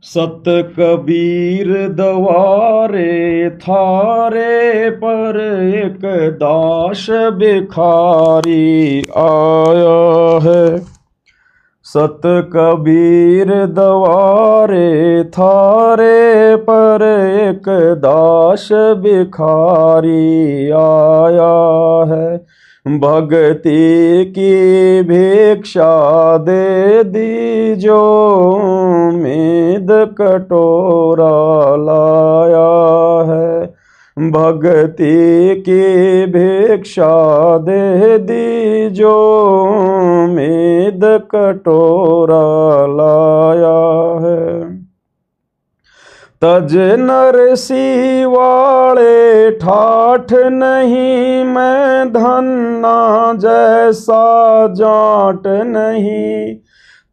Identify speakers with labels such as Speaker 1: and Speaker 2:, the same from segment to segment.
Speaker 1: सत कबीर दवारे थारे पर एक दास भिखारी आया है। सत कबीर दवारे थारे पर एक दास भिखारी आया है। भक्ति की भिक्षा दे दीजो मेद कटोरा लाया है। भक्ति की भिक्षा दे दीजो मेद कटोरा लाया है। तज नरसी वाले ठाठ नहीं, मैं धन्ना जैसा जाट नहीं।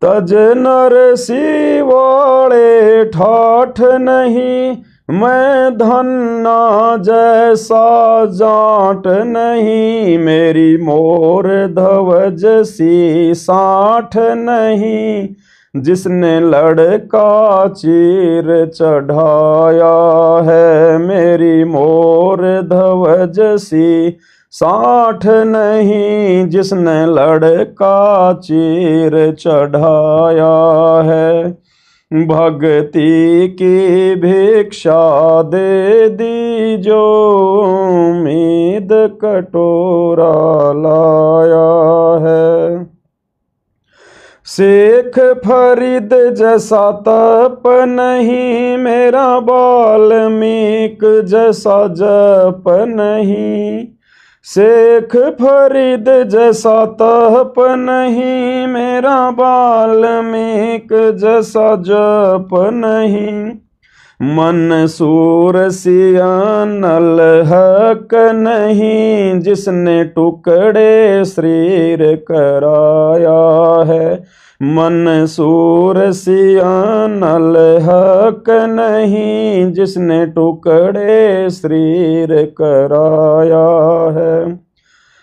Speaker 1: तज नरसी वाले ठाठ नहीं, मैं धन्ना जैसा जाट नहीं। मेरी मोर ध्वज सी साठ नहीं, जिसने लड़का चीर चढ़ाया है। मेरी मोर ध्वज सी साठ नहीं, जिसने लड़का चीर चढ़ाया है। भक्ति की भिक्षा दे दीजो मेद कटोरा लाया है। शेख फरीद जैसा तप नहीं, मेरा वाल्मीक जैसा जप नहीं। शेख फरीद जैसा तप नहीं, मेरा वाल्मीक जैसा जप नहीं। मंसूर सियानल हक नहीं, जिसने टुकड़े शरीर कराया है। मंसूर सियानल हक नहीं, जिसने टुकड़े शरीर कराया है।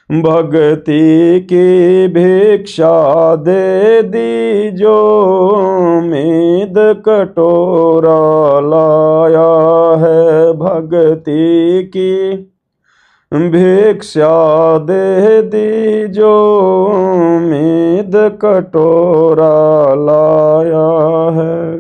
Speaker 1: भक्ति की भिक्षा दे दीजो मेद कटोरा लाया है। भक्ति की भिक्षा दे दीजो मेद कटोरा लाया है।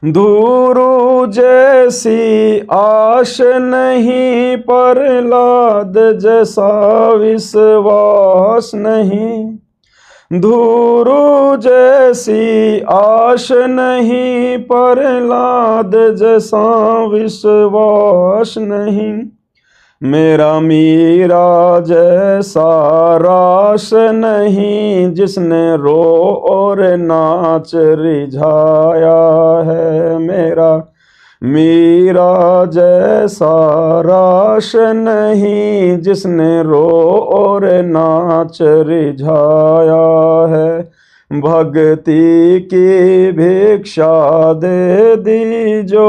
Speaker 1: धूरु जैसी आश नहीं, प्रहलाद जैसा विश्वास नहीं। धूरु जैसी आश नहीं, प्रहलाद जैसा विश्वास नहीं। मेरा मीरा जैसा रास नहीं, जिसने रो और नाच रिझाया है। मेरा मीरा जैसा रास नहीं, जिसने रो और नाच रिझाया है। भक्ति की भिक्षा दे दीजो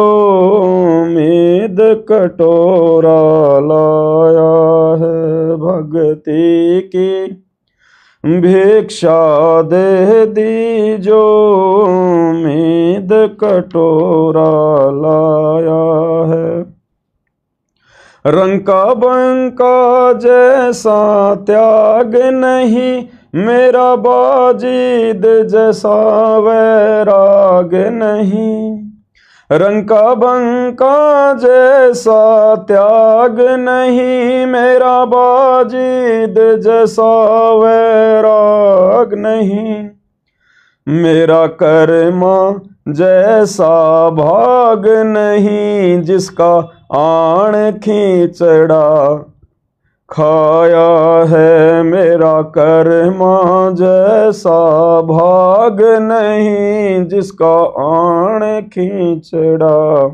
Speaker 1: मेद कटोरा लाया है। भक्ति की भिक्षा दे दीजो मेद कटोरा लाया है। रंका बंका जैसा त्याग नहीं, मेरा बाजीद जैसा वैराग नहीं। रंका बंका जैसा त्याग नहीं, मेरा बाजीद जैसा वैराग नहीं। मेरा कर्मा जैसा भाग नहीं, जिसका आण खींचड़ा खाया है। मेरा कर्मा जैसा भाग नहीं, जिसका आण खींचड़ा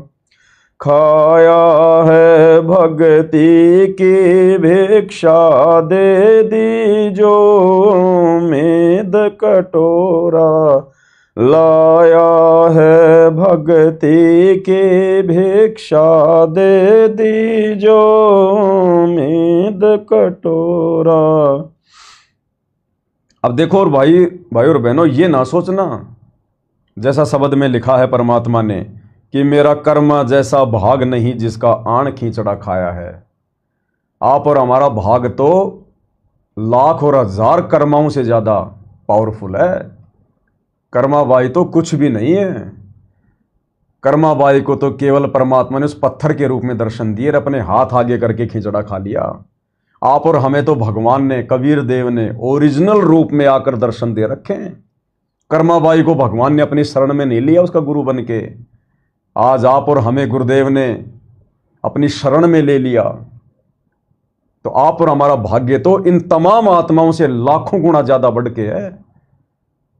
Speaker 1: खाया है। भक्ति की भिक्षा दे दीजो मेद कटोरा लाया है। भक्ति की भिक्षा दे दीजो मेद कटोरा। अब देखो और भाई और बहनों, ये ना सोचना जैसा शब्द में लिखा है परमात्मा ने कि मेरा कर्म जैसा भाग नहीं जिसका आण खींचड़ा खाया है। आप और हमारा भाग तो लाख और हजार कर्माओं से ज़्यादा पावरफुल है। कर्माबाई तो कुछ भी नहीं है। कर्माबाई को तो केवल परमात्मा ने उस पत्थर के रूप में दर्शन दिए और अपने हाथ आगे करके खिचड़ा खा लिया। आप और हमें तो भगवान ने, कबीर देव ने ओरिजिनल रूप में आकर दर्शन दे रखे हैं। कर्माबाई को भगवान ने अपनी शरण में नहीं लिया उसका गुरु बन के। आज आप और हमें गुरुदेव ने अपनी शरण में ले लिया। तो आप और हमारा भाग्य तो इन तमाम आत्माओं से लाखों गुना ज्यादा बढ़ के है।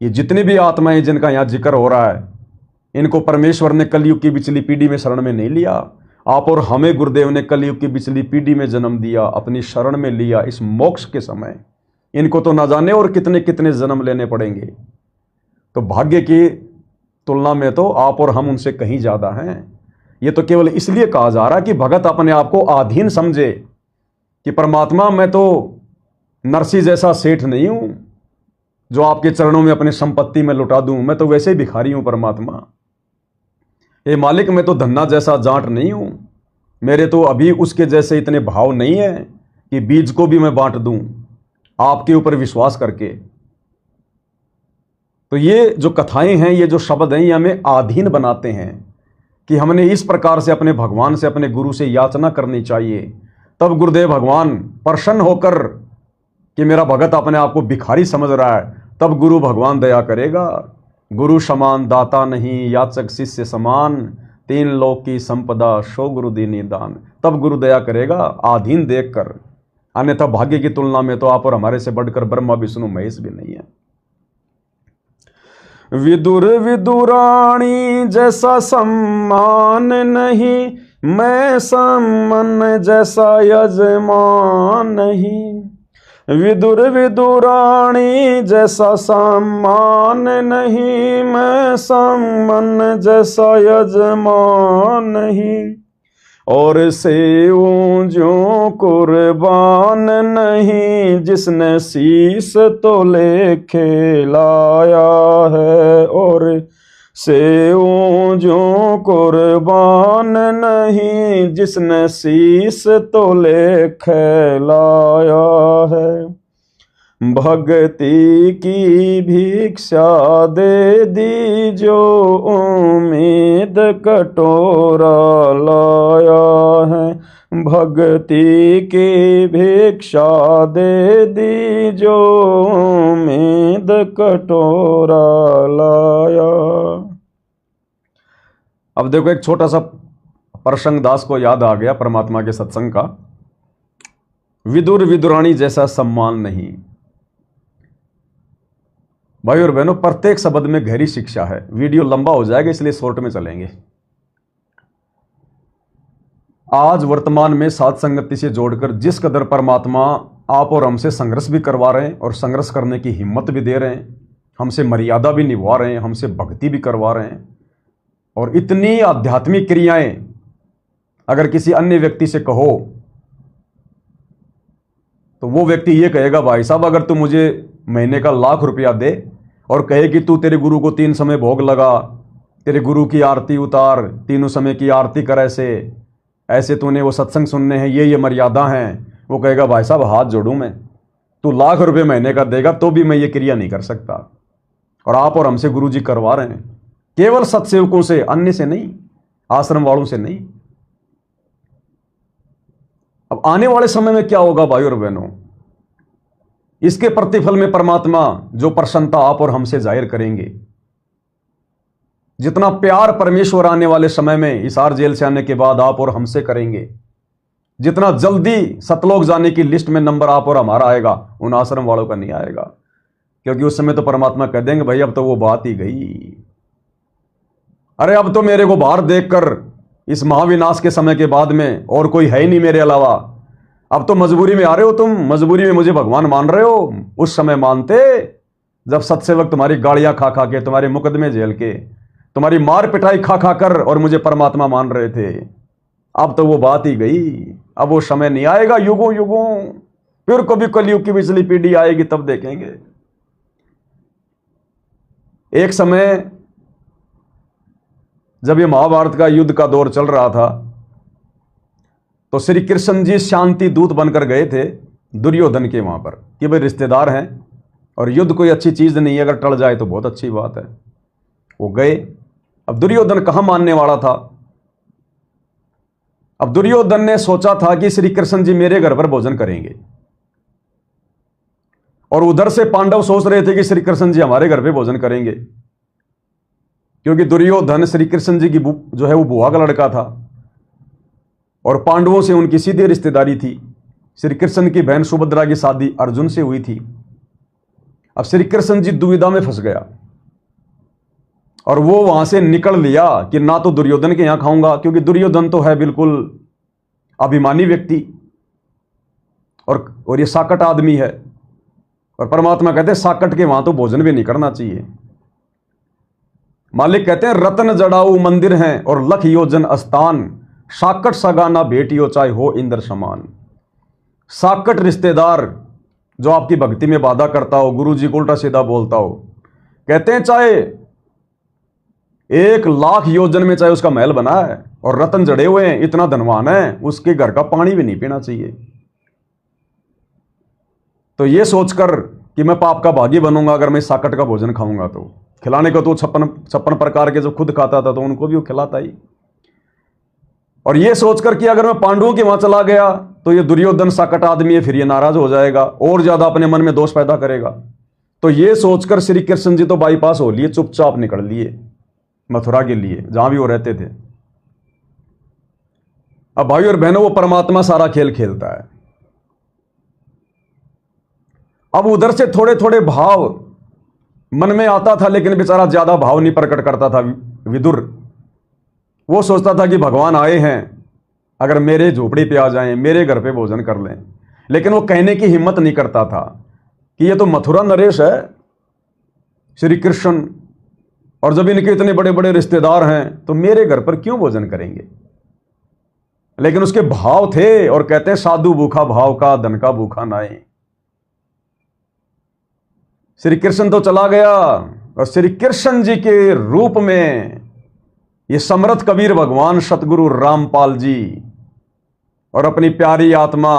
Speaker 1: ये जितनी भी आत्माएं जिनका यहां जिक्र हो रहा है, इनको परमेश्वर ने कलयुग की पिछली पीढ़ी में शरण में नहीं लिया। आप और हमें गुरुदेव ने कलयुग की पिछली पीढ़ी में जन्म दिया, अपनी शरण में लिया इस मोक्ष के समय। इनको तो ना जाने और कितने कितने जन्म लेने पड़ेंगे। तो भाग्य की तुलना में तो आप और हम उनसे कहीं ज्यादा हैं। ये तो केवल इसलिए कहा जा रहा है कि भगत अपने आप को आधीन समझे कि परमात्मा मैं तो नरसी जैसा सेठ नहीं हूं जो आपके चरणों में अपनी संपत्ति में लुटा दूं। मैं तो वैसे ही भिखारी हूं परमात्मा। ये मालिक मैं तो धन्ना जैसा जाट नहीं हूं। मेरे तो अभी उसके जैसे इतने भाव नहीं है कि बीज को भी मैं बांट दूं आपके ऊपर विश्वास करके। तो ये जो कथाएं हैं, ये जो शब्द हैं, ये हमें आधीन बनाते हैं कि हमने इस प्रकार से अपने भगवान से, अपने गुरु से याचना करनी चाहिए। तब गुरुदेव भगवान प्रसन्न होकर कि मेरा भगत अपने आप को भिखारी समझ रहा है, तब गुरु भगवान दया करेगा। गुरु समान दाता नहीं, याचक शिष्य समान, तीन लोक की संपदा शो गुरु दीनी दान। तब गुरु दया करेगा आधीन देखकर। अन्यथा भाग्य की तुलना में तो आप और हमारे से बढ़कर ब्रह्मा विष्णु महेश भी नहीं है। विदुर विदुराणी जैसा सम्मान नहीं, मैं सम्मान जैसा यजमान नहीं। विदुर विदुराणी जैसा सम्मान नहीं, मैं सम्मान जैसा यजमान नहीं। और सेवूं ज्यों कुर्बान नहीं, जिसने शीस तो लेके लाया है। और सेवूं ज्यों कुर्बान नहीं, जिसने शीस तो लेके लाया है। भक्ति की भिक्षा दे दी जो उम्मीद कटोरा लाया है। भक्ति की भिक्षा दे दी जो उम्मीद कटोरा लाया। अब देखो, एक छोटा सा प्रसंग दास को याद आ गया परमात्मा के सत्संग का। विदुर विदुराणी जैसा सम्मान नहीं। भाई और बहनों, प्रत्येक शब्द में गहरी शिक्षा है। वीडियो लंबा हो जाएगा इसलिए शॉर्ट में चलेंगे। आज वर्तमान में साध संगति से जोड़कर जिस कदर परमात्मा आप और हमसे संघर्ष भी करवा रहे हैं और संघर्ष करने की हिम्मत भी दे रहे हैं, हमसे मर्यादा भी निभा रहे हैं, हमसे भक्ति भी करवा रहे हैं। और इतनी आध्यात्मिक क्रियाएं अगर किसी अन्य व्यक्ति से कहो तो वो व्यक्ति ये कहेगा, भाई साहब अगर तू मुझे महीने का ₹1,00,000 दे और कहे कि तू तेरे गुरु को 3 समय भोग लगा, तेरे गुरु की आरती उतार, तीनों समय की आरती कर, ऐसे तूने वो सत्संग सुनने हैं, ये मर्यादा हैं, वो कहेगा भाई साहब हाथ जोड़ूं मैं, तू ₹1,00,000 महीने का देगा तो भी मैं ये क्रिया नहीं कर सकता। और आप और हमसे गुरु जी करवा रहे हैं, केवल सत्सेवकों से, अन्य से नहीं, आश्रम वालों से नहीं। अब आने वाले समय में क्या होगा भाई और बहनों, इसके प्रतिफल में परमात्मा जो प्रसन्नता आप और हमसे जाहिर करेंगे, जितना प्यार परमेश्वर आने वाले समय में हिसार जेल से आने के बाद आप और हमसे करेंगे, जितना जल्दी सतलोक जाने की लिस्ट में नंबर आप और हमारा आएगा, उन आश्रम वालों का नहीं आएगा। क्योंकि उस समय तो परमात्मा कह देंगे भाई अब तो वो बात ही गई। अरे अब तो मेरे को बाहर देखकर इस महाविनाश के समय के बाद में और कोई है ही नहीं मेरे अलावा। अब तो मजबूरी में आ रहे हो तुम, मजबूरी में मुझे भगवान मान रहे हो। उस समय मानते जब सत्सेवक तुम्हारी गाड़ियां खा खा के, तुम्हारे मुकदमे झेल के, तुम्हारी मार पिटाई खा खा कर और मुझे परमात्मा मान रहे थे। अब तो वो बात ही गई, अब वो समय नहीं आएगा युगों युगों। फिर कभी कलयुग की पिछली पीढ़ी आएगी तब देखेंगे। एक समय जब ये महाभारत का युद्ध का दौर चल रहा था तो श्री कृष्ण जी शांति दूत बनकर गए थे दुर्योधन के वहां पर कि भाई रिश्तेदार हैं और युद्ध कोई अच्छी चीज नहीं है, अगर टल जाए तो बहुत अच्छी बात है। वो गए। अब दुर्योधन कहां मानने वाला था। अब दुर्योधन ने सोचा था कि श्री कृष्ण जी मेरे घर पर भोजन करेंगे, और उधर से पांडव सोच रहे थे कि श्री कृष्ण जी हमारे घर पे भोजन करेंगे, क्योंकि दुर्योधन श्री कृष्ण जी की जो है वो बुआ का लड़का था और पांडवों से उनकी सीधी रिश्तेदारी थी। श्री कृष्ण की बहन सुभद्रा की शादी अर्जुन से हुई थी। अब श्री कृष्ण जी दुविधा में फंस गया और वो वहां से निकल लिया कि ना तो दुर्योधन के यहां खाऊंगा, क्योंकि दुर्योधन तो है बिल्कुल अभिमानी व्यक्ति और ये साकट आदमी है, और परमात्मा कहते हैं साकट के वहां तो भोजन भी नहीं करना चाहिए। मालिक कहते हैं रतन जड़ाऊ मंदिर हैं और लख योजन स्थान, साकट सगाना बेटियों चाहे हो इंद्र समान। साकट रिश्तेदार जो आपकी भक्ति में बाधा करता हो, गुरु जी को उल्टा सीधा बोलता हो, कहते हैं चाहे 1,00,000 योजन में चाहे उसका महल बना है और रतन जड़े हुए हैं, इतना धनवान है, उसके घर का पानी भी नहीं पीना चाहिए। तो ये सोचकर कि मैं पाप का भागी बनूंगा अगर मैं साकट का भोजन खाऊंगा, तो खिलाने को तो 56 प्रकार के जो खुद खाता था तो उनको भी वो खिलाता ही। और ये सोचकर कि अगर मैं पांडवों के वहां चला गया तो ये दुर्योधन साकट आदमी है, फिर ये नाराज हो जाएगा और ज्यादा अपने मन में दोष पैदा करेगा। तो ये सोचकर श्री कृष्ण जी तो बाईपास हो लिए, चुपचाप निकल लिए मथुरा के लिए जहां भी वो रहते थे। अब भाई और बहनों, वो परमात्मा सारा खेल खेलता है। अब उधर से थोड़े थोड़े भाव मन में आता था, लेकिन बेचारा ज्यादा भाव नहीं प्रकट करता था विदुर। वो सोचता था कि भगवान आए हैं, अगर मेरे झोपड़ी पे आ जाएं, मेरे घर पे भोजन कर लें, लेकिन वो कहने की हिम्मत नहीं करता था कि ये तो मथुरा नरेश है श्री कृष्ण, और जब इनके इतने बड़े बड़े रिश्तेदार हैं तो मेरे घर पर क्यों भोजन करेंगे। लेकिन उसके भाव थे, और कहते हैं साधु भूखा भाव का, धन का भूखा नाए। श्री कृष्ण तो चला गया, और श्री कृष्ण जी के रूप में ये समर्थ कबीर भगवान सतगुरु रामपाल जी और अपनी प्यारी आत्मा,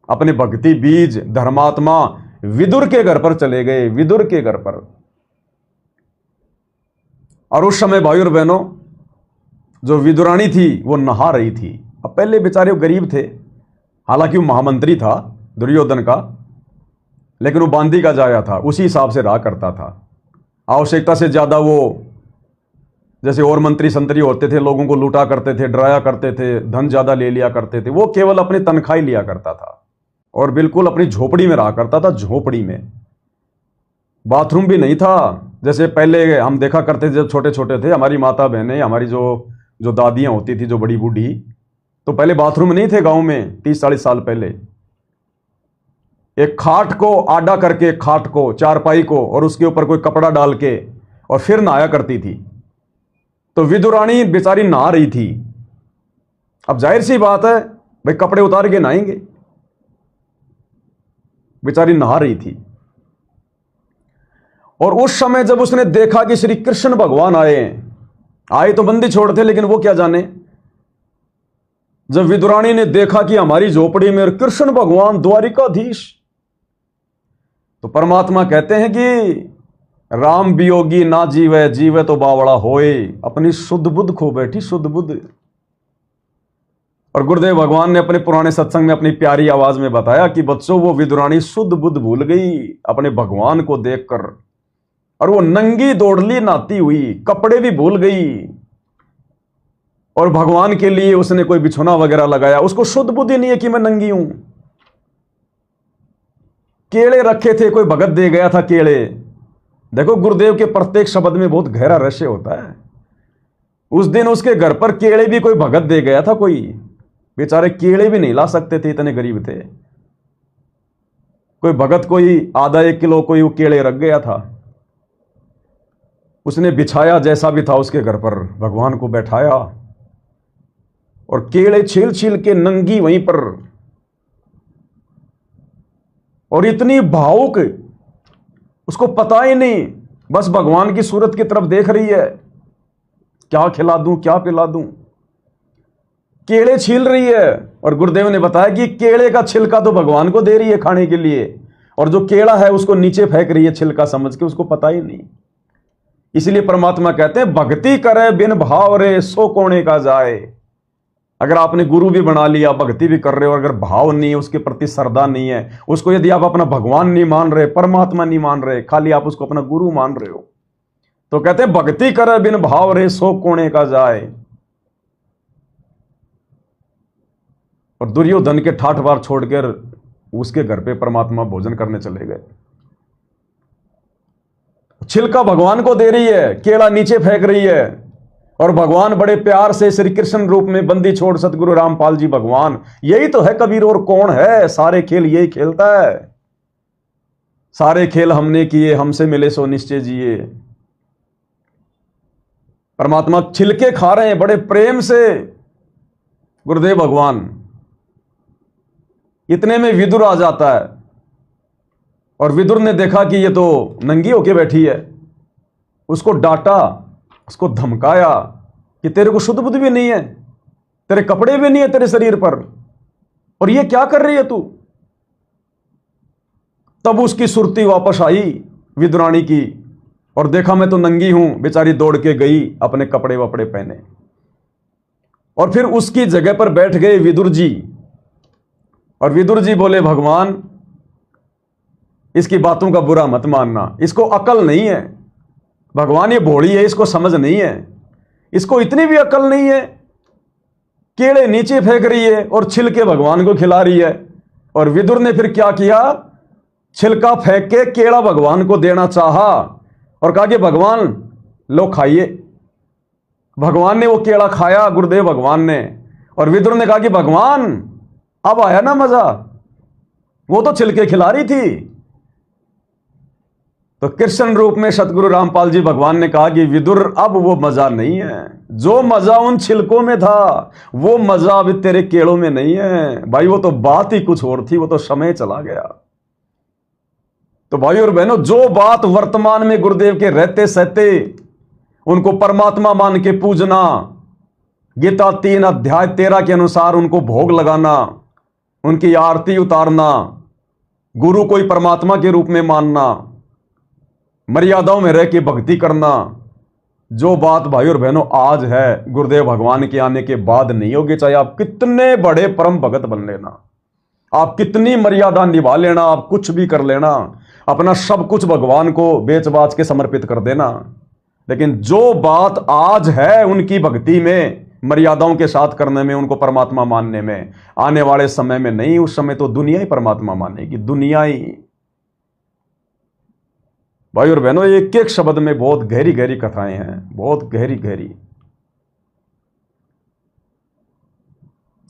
Speaker 1: अपने भक्ति बीज धर्मात्मा विदुर के घर पर चले गए, विदुर के घर पर। और उस समय भाई और बहनों, जो विदुरानी थी वो नहा रही थी। अब पहले बेचारे वो गरीब थे, हालांकि वो महामंत्री था दुर्योधन का, लेकिन वो बांदी का जाया था, उसी हिसाब से रहा करता था। आवश्यकता से ज्यादा वो, जैसे और मंत्री संतरी होते थे, लोगों को लूटा करते थे, डराया करते थे, धन ज्यादा ले लिया करते थे। वो केवल अपनी तनख्वाही लिया करता था और बिल्कुल अपनी झोपड़ी में रहा करता था। झोपड़ी में बाथरूम भी नहीं था, जैसे पहले हम देखा करते थे जब छोटे छोटे थे। हमारी माता बहनें, हमारी जो दादियां होती थी, जो बड़ी बूढ़ी, तो पहले बाथरूम नहीं थे गांव में 30-40 साल पहले। एक खाट को आडा करके, खाट को, चारपाई को, और उसके ऊपर कोई कपड़ा डाल के और फिर नहाया करती थी। तो विदुरानी बेचारी नहा रही थी। अब जाहिर सी बात है भाई, कपड़े उतार के नहाएंगे, बेचारी नहा रही थी। और उस समय जब उसने देखा कि श्री कृष्ण भगवान आए तो बंदी छोड़ते, लेकिन वो क्या जाने, जब विदुरानी ने देखा कि हमारी झोपड़ी में कृष्ण भगवान द्वारिकाधीश, तो परमात्मा कहते हैं कि राम वियोगी ना जीवे, जीवे तो बावड़ा होए, अपनी शुद्ध बुद्ध खो बैठी, शुद्ध बुद्ध। और गुरुदेव भगवान ने अपने पुराने सत्संग में अपनी प्यारी आवाज में बताया कि बच्चों, वो विदुरानी शुद्ध बुद्ध भूल गई अपने भगवान को देखकर, और वो नंगी दौड़ली नहाती हुई, कपड़े भी भूल गई, और भगवान के लिए उसने कोई बिछोना वगैरह लगाया। उसको शुद्ध बुद्धि नहीं है कि मैं नंगी हूं। केले रखे थे, कोई भगत दे गया था केले। देखो, गुरुदेव के प्रत्येक शब्द में बहुत गहरा रहस्य होता है। उस दिन उसके घर पर केले भी कोई भगत दे गया था, कोई बेचारे केले भी नहीं ला सकते थे, इतने गरीब थे। कोई भगत कोई आधा 1 किलो कोई वो केले रख गया था, उसने बिछाया जैसा भी था उसके घर पर, भगवान को बैठाया और केले छील छील के नंगी वहीं पर, और इतनी भावुक, उसको पता ही नहीं, बस भगवान की सूरत की तरफ देख रही है। क्या खिला दूं, क्या पिला दूं। केले छील रही है और गुरुदेव ने बताया कि केले का छिलका तो भगवान को दे रही है खाने के लिए, और जो केला है उसको नीचे फेंक रही है छिलका समझ के, उसको पता ही नहीं। इसलिए परमात्मा कहते हैं भक्ति करे बिन भाव रे सो कोणे का जाए। अगर आपने गुरु भी बना लिया, भक्ति भी कर रहे हो, अगर भाव नहीं है, उसके प्रति श्रद्धा नहीं है, उसको यदि आप अपना भगवान नहीं मान रहे, परमात्मा नहीं मान रहे, खाली आप उसको अपना गुरु मान रहे हो, तो कहते हैं भक्ति करे बिन भाव रे सो कोणे का जाए। और दुर्योधन के ठाठ बार छोड़कर उसके घर पे परमात्मा भोजन करने चले गए। छिलका भगवान को दे रही है, केला नीचे फेंक रही है, और भगवान बड़े प्यार से श्री कृष्ण रूप में बंदी छोड़ सतगुरु रामपाल जी भगवान, यही तो है कबीर, और कौन है। सारे खेल यही खेलता है, सारे खेल हमने किए, हमसे मिले सो निश्चय जिए। परमात्मा छिलके खा रहे हैं बड़े प्रेम से गुरुदेव भगवान। इतने में विदुर आ जाता है, और विदुर ने देखा कि ये तो नंगी होके बैठी है, उसको डांटा, उसको धमकाया कि तेरे को शुद्ध बुद्धि भी नहीं है, तेरे कपड़े भी नहीं है तेरे शरीर पर, और ये क्या कर रही है तू। तब उसकी सुरती वापस आई विदुरानी की, और देखा मैं तो नंगी हूं। बेचारी दौड़ के गई, अपने कपड़े वपड़े पहने, और फिर उसकी जगह पर बैठ गए विदुर जी। और विदुर जी बोले भगवान इसकी बातों का बुरा मत मानना, इसको अकल नहीं है भगवान, ये भोली है, इसको समझ नहीं है, इसको इतनी भी अकल नहीं है। केले नीचे फेंक रही है और छिलके भगवान को खिला रही है। और विदुर ने फिर क्या किया, छिलका फेंक के केला भगवान को देना चाहा, और कहा कि भगवान लो खाइए। भगवान ने वो केला खाया, गुरुदेव भगवान ने, और विदुर ने कहा कि भगवान अब आया ना मजा, वो तो छिलके खिला रही थी। तो कृष्ण रूप में सतगुरु रामपाल जी भगवान ने कहा कि विदुर अब वो मजा नहीं है, जो मजा उन छिलकों में था वो मजा अब तेरे केलों में नहीं है। भाई वो तो बात ही कुछ और थी, वो तो समय चला गया। तो भाई और बहनों, जो बात वर्तमान में गुरुदेव के रहते सहते उनको परमात्मा मान के पूजना, गीता 3 अध्याय 13 के अनुसार उनको भोग लगाना, उनकी आरती उतारना, गुरु को ही परमात्मा के रूप में मानना, मर्यादाओं में रह के भक्ति करना, जो बात भाई और बहनों आज है गुरुदेव भगवान के आने के बाद नहीं होगी। चाहे आप कितने बड़े परम भगत बन लेना, आप कितनी मर्यादा निभा लेना, आप कुछ भी कर लेना, अपना सब कुछ भगवान को बेच बाच के समर्पित कर देना, लेकिन जो बात आज है उनकी भक्ति में, मर्यादाओं के साथ करने में, उनको परमात्मा मानने में, आने वाले समय में नहीं, उस समय तो दुनिया ही परमात्मा मानेगी, दुनिया ही। भाई और बहनों, एक एक शब्द में बहुत गहरी गहरी कथाएं हैं, बहुत गहरी गहरी।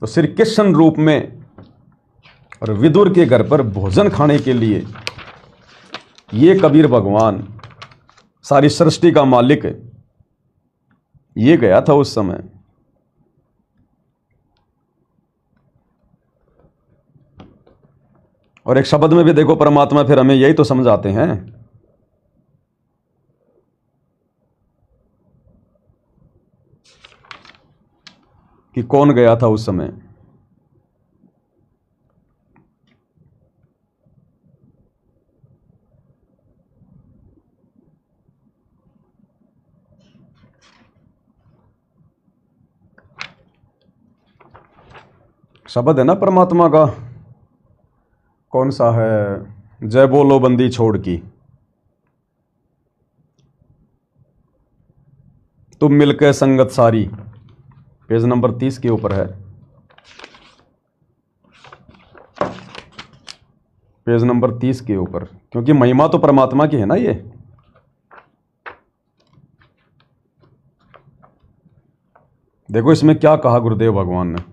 Speaker 1: तो श्री कृष्ण रूप में और विदुर के घर पर भोजन खाने के लिए ये कबीर भगवान, सारी सृष्टि का मालिक, ये गया था उस समय। और एक शब्द में भी देखो परमात्मा फिर हमें यही तो समझाते हैं कि कौन गया था उस समय। शब्द है ना परमात्मा का, कौन सा है, जय बोलो बंदी छोड़ की, तुम मिलकर संगत सारी, पेज नंबर 30 के ऊपर है, पेज नंबर 30 के ऊपर, क्योंकि महिमा तो परमात्मा की है ना। ये देखो इसमें क्या कहा गुरुदेव भगवान ने,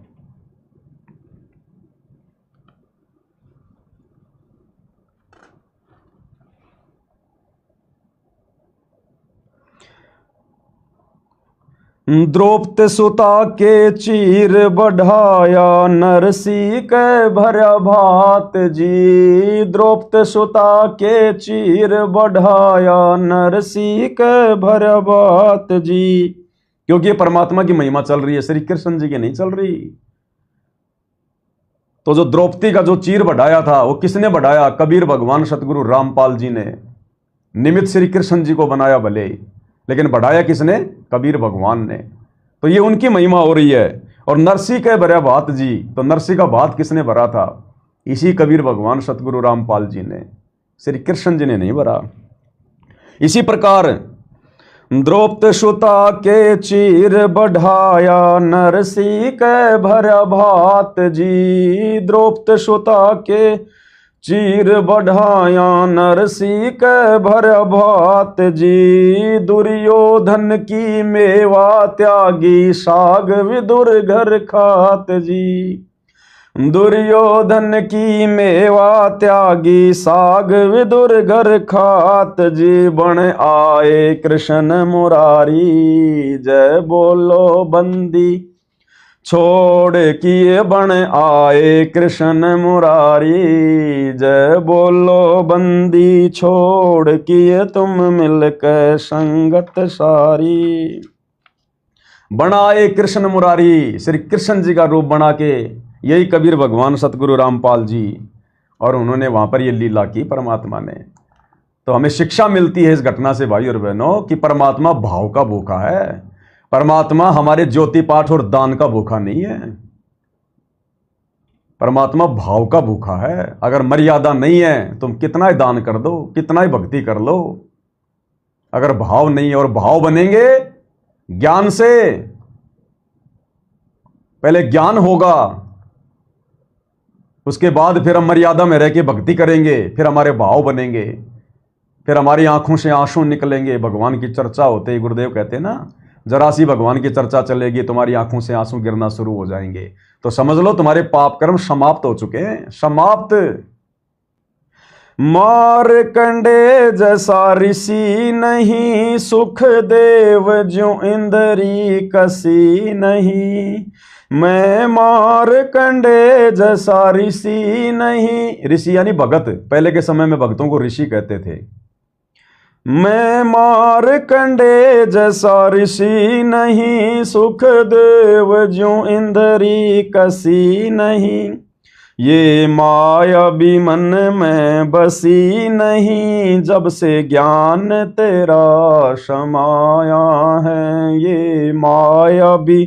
Speaker 1: द्रौपदी सुता के चीर बढ़ाया, नरसी के भरा भात जी। द्रौपदी सुता के चीर बढ़ाया, नरसी के भरा भात जी। क्योंकि ये परमात्मा की महिमा चल रही है, श्री कृष्ण जी की नहीं चल रही। तो जो द्रौपदी का जो चीर बढ़ाया था वो किसने बढ़ाया? कबीर भगवान सतगुरु रामपाल जी ने। निमित्त श्री कृष्ण जी को बनाया भले, लेकिन बढ़ाया किसने? कबीर भगवान ने। तो ये उनकी महिमा हो रही है। और नरसी के भरा भात जी, तो नरसी का भात किसने भरा था? इसी कबीर भगवान सतगुरु रामपाल जी ने, श्री कृष्ण जी ने नहीं भरा। इसी प्रकार द्रौपदी सुता के चीर बढ़ाया नरसी के भरा भात जी। द्रौपदी सुता के चीर बढ़ाया नरसी के भरा भात जी। दुर्योधन की मेवा त्यागी साग विदुर घर खात जी। दुर्योधन की मेवा त्यागी साग विदुर घर खात जी। बन आए कृष्ण मुरारी जय बोलो बंदी छोड़ किए। बन आए कृष्ण मुरारी जय बोलो बंदी छोड़ किए। तुम मिलकर संगत सारी। बनाए कृष्ण मुरारी, श्री कृष्ण जी का रूप बना के यही कबीर भगवान सतगुरु रामपाल जी, और उन्होंने वहां पर ये लीला की परमात्मा ने। तो हमें शिक्षा मिलती है इस घटना से भाई और बहनों कि परमात्मा भाव का भूखा है। परमात्मा हमारे ज्योति पाठ और दान का भूखा नहीं है, परमात्मा भाव का भूखा है। अगर मर्यादा नहीं है तुम कितना ही दान कर दो, कितना ही भक्ति कर लो, अगर भाव नहीं है, और भाव बनेंगे ज्ञान से। पहले ज्ञान होगा, उसके बाद फिर हम मर्यादा में रह के भक्ति करेंगे, फिर हमारे भाव बनेंगे, फिर हमारी आंखों से आंसू निकलेंगे। भगवान की चर्चा होते ही गुरुदेव कहते हैं ना, जरा सी भगवान की चर्चा चलेगी तुम्हारी आंखों से आंसू गिरना शुरू हो जाएंगे। तो समझ लो तुम्हारे पाप कर्म समाप्त हो चुके हैं, समाप्त। मारकंडे जैसा ऋषि नहीं, सुख देव ज्यों इंद्री कसी नहीं। मैं मारकंडे जैसा ऋषि नहीं, ऋषि यानी भगत, पहले के समय में भक्तों को ऋषि कहते थे। मैं मारकंडे जैसा ऋषि नहीं, सुख देव ज्यों इंद्री कसी नहीं। ये माया भी मन में बसी नहीं, जब से ज्ञान तेरा समाया है। ये माया भी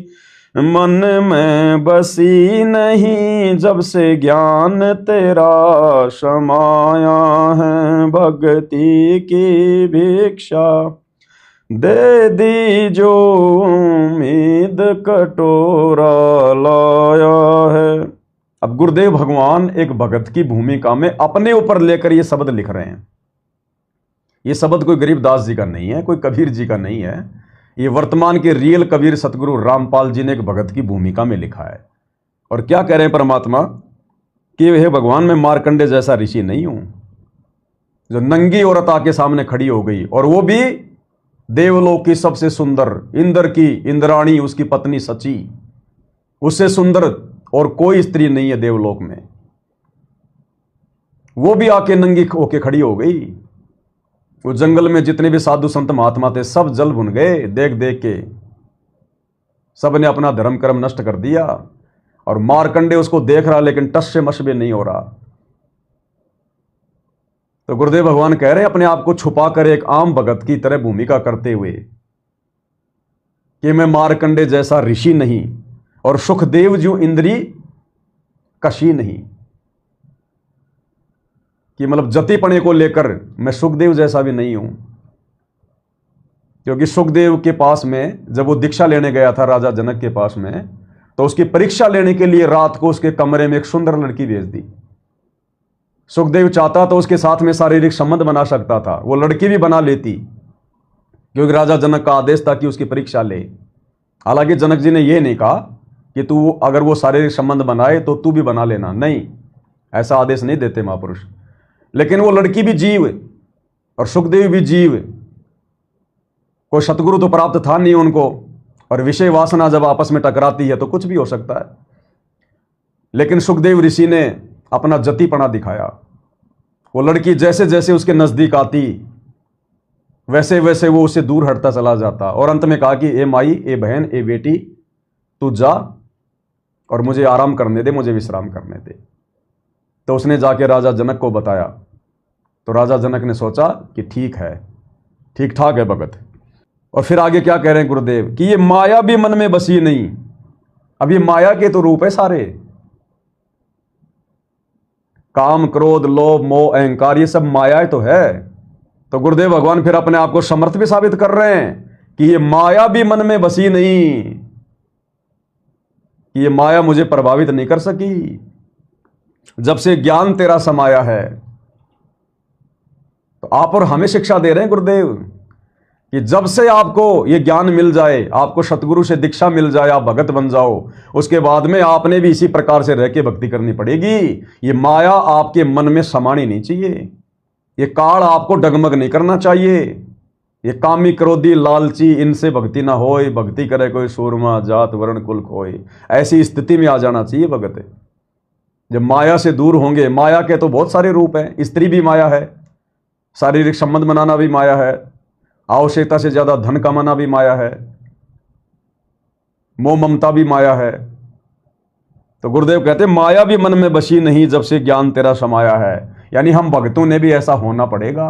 Speaker 1: मन में बसी नहीं, जब से ज्ञान तेरा समाया है। भक्ति की भिक्षा दे दी जो उम्मीद कटोरा लाया है। अब गुरुदेव भगवान एक भगत की भूमिका में अपने ऊपर लेकर ये शब्द लिख रहे हैं। ये शब्द कोई गरीबदास जी का नहीं है, कोई कबीर जी का नहीं है, ये वर्तमान के रियल कबीर सतगुरु रामपाल जी ने एक भगत की भूमिका में लिखा है। और क्या कह रहे हैं परमात्मा कि हे भगवान, मैं मारकंडे जैसा ऋषि नहीं हूं जो नंगी औरत आके सामने खड़ी हो गई, और वो भी देवलोक की सबसे सुंदर, इंद्र की इंद्राणी उसकी पत्नी सची, उससे सुंदर और कोई स्त्री नहीं है देवलोक में। वो भी आके नंगी होके खड़ी हो गई। वो जंगल में जितने भी साधु संत महात्मा थे सब जल भुन गए देख देख के, सब ने अपना धर्म कर्म नष्ट कर दिया। और मारकंडे उसको देख रहा लेकिन टस से मश भी नहीं हो रहा। तो गुरुदेव भगवान कह रहे हैं अपने आप को छुपा कर एक आम भगत की तरह भूमिका करते हुए कि मैं मारकंडे जैसा ऋषि नहीं और सुखदेव जी इंद्री कशी नहीं, कि मतलब जतिपणे को लेकर मैं सुखदेव जैसा भी नहीं हूं। क्योंकि सुखदेव के पास में जब वो दीक्षा लेने गया था राजा जनक के पास में, तो उसकी परीक्षा लेने के लिए रात को उसके कमरे में एक सुंदर लड़की भेज दी। सुखदेव चाहता तो उसके साथ में शारीरिक संबंध बना सकता था, वो लड़की भी बना लेती, क्योंकि राजा जनक का आदेश था कि उसकी परीक्षा ले। हालांकि जनक जी ने यह नहीं कहा कि तू अगर वो शारीरिक संबंध बनाए तो तू भी बना लेना, नहीं, ऐसा आदेश नहीं देते महापुरुष। लेकिन वो लड़की भी जीव और सुखदेव भी जीव, कोई सतगुरु तो प्राप्त था नहीं उनको, और विषय वासना जब आपस में टकराती है तो कुछ भी हो सकता है। लेकिन सुखदेव ऋषि ने अपना जतिपना दिखाया। वो लड़की जैसे जैसे उसके नजदीक आती वैसे वैसे वो उससे दूर हटता चला जाता और अंत में कहा कि ए माई, ए बहन, ए बेटी, तू जा और मुझे आराम करने दे, मुझे विश्राम करने दे। तो उसने जाके राजा जनक को बताया। तो राजा जनक ने सोचा कि ठीक है, ठीक ठाक है भगत। और फिर आगे क्या कह रहे हैं गुरुदेव कि ये माया भी मन में बसी नहीं। अब ये माया के तो रूप है सारे, काम, क्रोध, लोभ, मोह, अहंकार, ये सब माया तो है। तो गुरुदेव भगवान फिर अपने आप को समर्थ भी साबित कर रहे हैं कि ये माया भी मन में बसी नहीं, कि ये माया मुझे प्रभावित नहीं कर सकी। जब से ज्ञान तेरा समाया है। तो आप और हमें शिक्षा दे रहे हैं गुरुदेव कि जब से आपको ये ज्ञान मिल जाए, आपको सतगुरु से दीक्षा मिल जाए, आप भगत बन जाओ, उसके बाद में आपने भी इसी प्रकार से रह के भक्ति करनी पड़ेगी। ये माया आपके मन में समानी नहीं चाहिए, ये काल आपको डगमग नहीं करना चाहिए। ये कामी, क्रोधी, लालची, इनसे भक्ति ना होए, भक्ति करे कोई सूरमा, जात वर्ण कुल खोए, ऐसी स्थिति में आ जाना चाहिए भगत। जब माया से दूर होंगे, माया के तो बहुत सारे रूप हैं, स्त्री भी माया है, शारीरिक संबंध बनाना भी माया है, आवश्यकता से ज्यादा धन कमाना भी माया है, मोह ममता भी माया है। तो गुरुदेव कहते माया भी मन में बसी नहीं जब से ज्ञान तेरा समाया है। यानी हम भक्तों ने भी ऐसा होना पड़ेगा,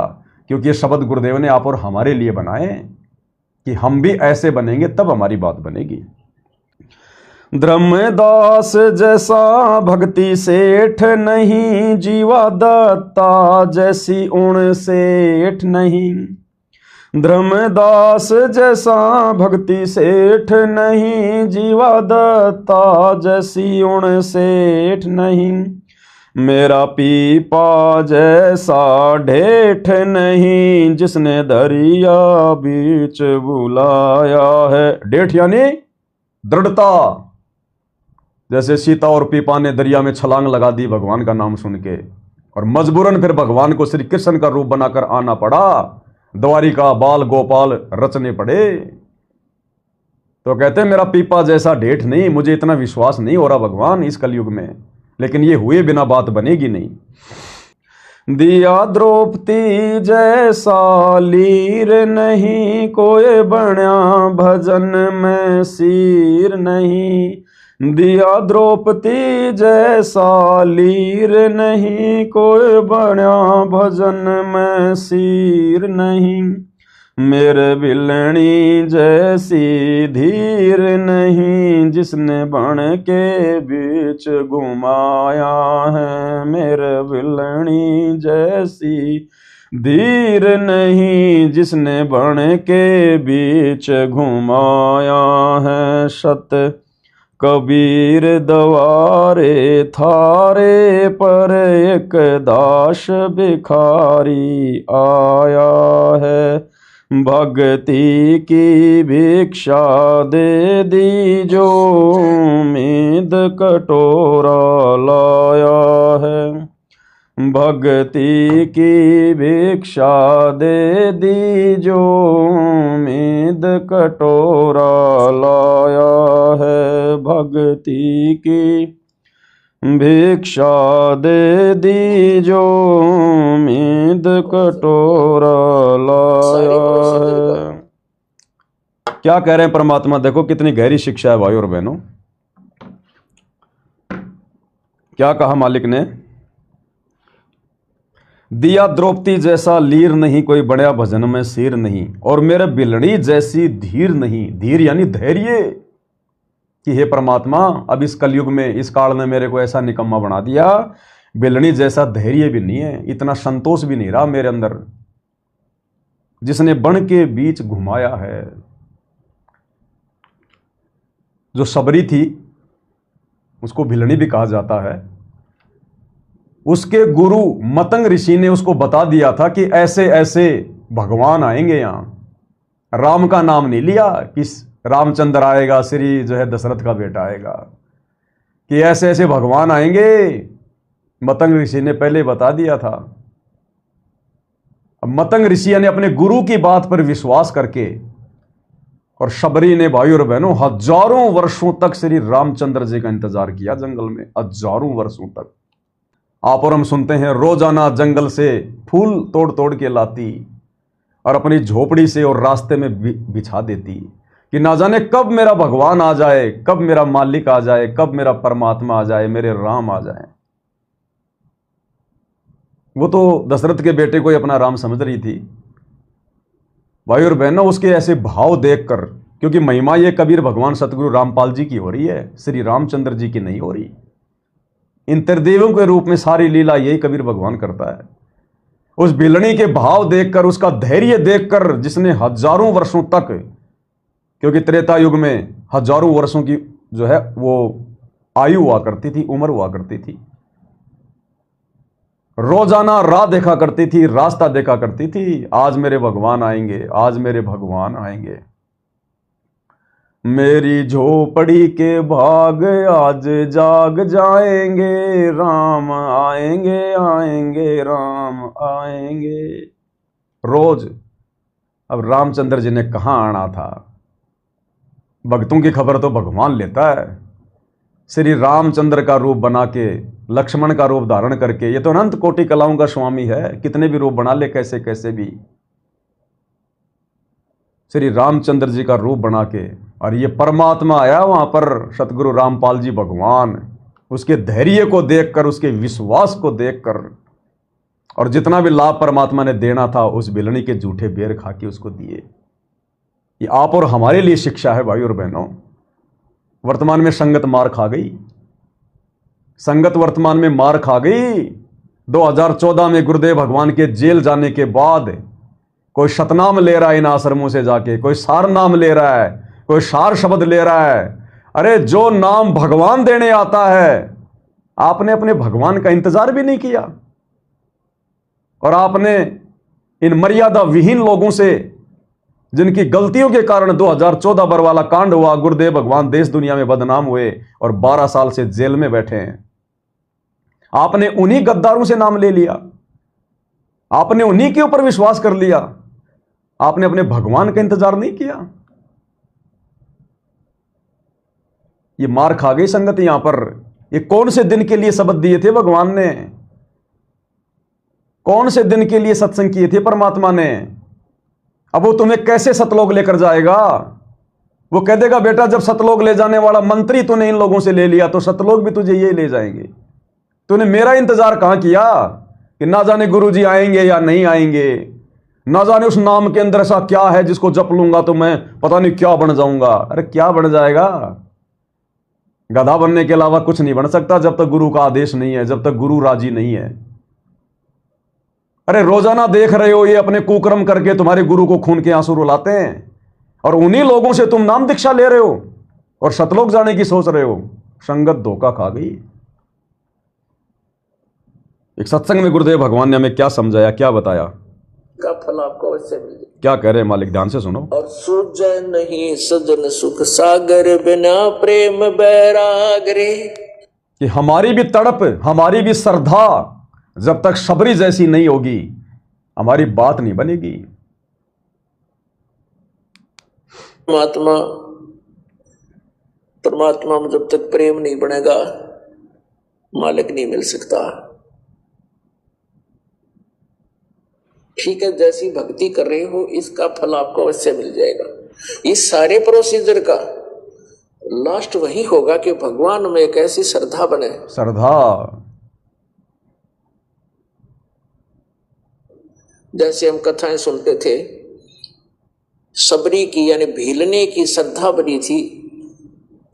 Speaker 1: क्योंकि ये शब्द गुरुदेव ने आप और हमारे लिए बनाए कि हम भी ऐसे बनेंगे तब हमारी बात बनेगी। धर्मदास जैसा भक्ति सेठ नहीं, जीवा दत्ता जैसी उण सेठ नहीं। धर्मदास जैसा भक्ति सेठ नहीं, जीवा दत्ता जैसी उण सेठ नहीं। मेरा पीपा जैसा ढेठ नहीं, जिसने दरिया बीच बुलाया है। ढेठ यानी दृढ़ता, जैसे सीता और पीपा ने दरिया में छलांग लगा दी भगवान का नाम सुन के, और मजबूरन फिर भगवान को श्री कृष्ण का रूप बनाकर आना पड़ा, द्वारिका बाल गोपाल रचने पड़े। तो कहते हैं मेरा पीपा जैसा ढेठ नहीं, मुझे इतना विश्वास नहीं हो रहा भगवान इस कलयुग में, लेकिन ये हुए बिना बात बनेगी नहीं। दिया द्रौपदी जैसा लीर नहीं, कोई बण्या भजन में सीर नहीं। दिया द्रौपदी जैसा लीर नहीं, कोई बण्या भजन में सीर नहीं। मेरे बिलणी जैसी धीर नहीं, जिसने बन के बीच घुमाया है। मेरे बिलणी जैसी धीर नहीं, जिसने बन के बीच घुमाया है। सत कबीर दवारे थारे पर, एक दास भिखारी आया है। भक्ति की भिक्षा दे दी जो, उम्मीद कटोरा लाया है। भक्ति की भिक्षा दे दी जो, उम्मीद कटोरा लाया है। भक्ति की भिक्षा दे दी जो, उम्मीद कटोरा लाया है। क्या कह रहे हैं परमात्मा, देखो कितनी गहरी शिक्षा है भाई और बहनों। क्या कहा मालिक ने, दिया द्रौपदी जैसा लीर नहीं, कोई बड़ा भजन में सिर नहीं। और मेरे बिलड़ी जैसी धीर नहीं, धीर यानी धैर्य, कि हे परमात्मा अब इस कलयुग में, इस काल ने मेरे को ऐसा निकम्मा बना दिया, बिलड़ी जैसा धैर्य भी नहीं है, इतना संतोष भी नहीं रहा मेरे अंदर, जिसने बन के बीच घुमाया है। जो सबरी थी उसको भिलनी भी कहा जाता है, उसके गुरु मतंग ऋषि ने उसको बता दिया था कि ऐसे ऐसे भगवान आएंगे यहां। राम का नाम नहीं लिया कि रामचंद्र आएगा, श्री जो है दशरथ का बेटा आएगा, कि ऐसे ऐसे भगवान आएंगे, मतंग ऋषि ने पहले बता दिया था। अब मतंग ऋषि ने अपने गुरु की बात पर विश्वास करके, और शबरी ने भाई और बहनों हजारों वर्षों तक श्री रामचंद्र जी का इंतजार किया जंगल में, हजारों वर्षों तक। आप और हम सुनते हैं रोजाना जंगल से फूल तोड़ तोड़ के लाती, और अपनी झोपड़ी से और रास्ते में बिछा देती कि ना जाने कब मेरा भगवान आ जाए, कब मेरा मालिक आ जाए, कब मेरा परमात्मा आ जाए, मेरे राम आ जाए। वो तो दशरथ के बेटे को ही अपना राम समझ रही थी। भाई और बहनों, उसके ऐसे भाव देखकर, क्योंकि महिमा ये कबीर भगवान सतगुरु रामपाल जी की हो रही है, श्री रामचंद्र जी की नहीं हो रही। इन त्रिदेवों के रूप में सारी लीला यही कबीर भगवान करता है। उस भिलनी के भाव देखकर, उसका धैर्य देखकर, जिसने हजारों वर्षों तक, क्योंकि त्रेता युग में हजारों वर्षों की जो है वो आयु हुआ करती थी, उम्र हुआ करती थी, रोजाना राह देखा करती थी, रास्ता देखा करती थी, आज मेरे भगवान आएंगे, आज मेरे भगवान आएंगे। मेरी झोपड़ी के भाग आज जाग जाएंगे, राम आएंगे आएंगे राम आएंगे। रोज। अब रामचंद्र जी ने कहां आना था, भक्तों की खबर तो भगवान लेता है। श्री रामचंद्र का रूप बना के, लक्ष्मण का रूप धारण करके, ये तो अनंत कोटि कलाओं का स्वामी है, कितने भी रूप बना ले, कैसे कैसे भी, श्री रामचंद्र जी का रूप बना के, और ये परमात्मा आया वहां पर, सतगुरु रामपाल जी भगवान, उसके धैर्य को देखकर, उसके विश्वास को देखकर, और जितना भी लाभ परमात्मा ने देना था उस बिलनी के जूठे बेर खा के उसको दिए। ये आप और हमारे लिए शिक्षा है भाई और बहनों। वर्तमान में संगत मार खा गई, संगत वर्तमान में मार खा गई। 2014 में गुरुदेव भगवान के जेल जाने के बाद कोई सतनाम ले रहा है इन आश्रमों से जाके, कोई सार नाम ले रहा है, कोई सार शब्द ले रहा है। अरे जो नाम भगवान देने आता है, आपने अपने भगवान का इंतजार भी नहीं किया, और आपने इन मर्यादा विहीन लोगों से, जिनकी गलतियों के कारण 2014 बरवाला कांड हुआ, गुरुदेव भगवान देश दुनिया में बदनाम हुए और 12 साल से जेल में बैठे हैं, आपने उन्हीं गद्दारों से नाम ले लिया, आपने उन्हीं के ऊपर विश्वास कर लिया, आपने अपने भगवान का इंतजार नहीं किया। ये मार खा गई संगत यहां पर। ये कौन से दिन के लिए शब्द दिए थे भगवान ने, कौन से दिन के लिए सत्संग किए थे परमात्मा ने। अब वो तुम्हें कैसे सतलोक लेकर जाएगा? वो कह देगा बेटा जब सतलोक ले जाने वाला मंत्री तूने इन लोगों से ले लिया तो सतलोक भी तुझे ये ले जाएंगे। तूने मेरा इंतजार कहां किया कि ना जाने गुरुजी आएंगे या नहीं आएंगे, ना जाने उस नाम के अंदर ऐसा क्या है जिसको जप लूंगा तो मैं पता नहीं क्या बन जाऊंगा। अरे क्या बन जाएगा? गधा बनने के अलावा कुछ नहीं बन सकता जब तक गुरु का आदेश नहीं है, जब तक गुरु राजी नहीं है। अरे रोजाना देख रहे हो ये अपने कुकर्म करके तुम्हारे गुरु को खून के आंसू रुलाते हैं, और उन्हीं लोगों से तुम नाम दीक्षा ले रहे हो और सतलोक जाने की सोच रहे हो। संगत धोखा खा गई। एक सत्संग में गुरुदेव भगवान ने हमें क्या समझाया, क्या बताया,
Speaker 2: का फल आपको अवश्य मिल जाए।
Speaker 1: क्या कह रहे हैं मालिक, ध्यान से सुनो।
Speaker 2: और सूझे नहीं सजन सुख सागर, बिना प्रेम बैरागरे।
Speaker 1: कि हमारी भी तड़प, हमारी भी श्रद्धा जब तक शबरी जैसी नहीं होगी, हमारी बात नहीं बनेगी।
Speaker 2: परमात्मा में जब तक प्रेम नहीं बनेगा, मालिक नहीं मिल सकता। ठीक है, जैसी भक्ति कर रहे हो इसका फल आपको अवश्य मिल जाएगा। इस सारे प्रोसीजर का लास्ट वही होगा कि भगवान में एक ऐसी श्रद्धा बने।
Speaker 1: श्रद्धा
Speaker 2: जैसे हम कथाएं सुनते थे, सबरी की यानी भीलने की श्रद्धा बनी थी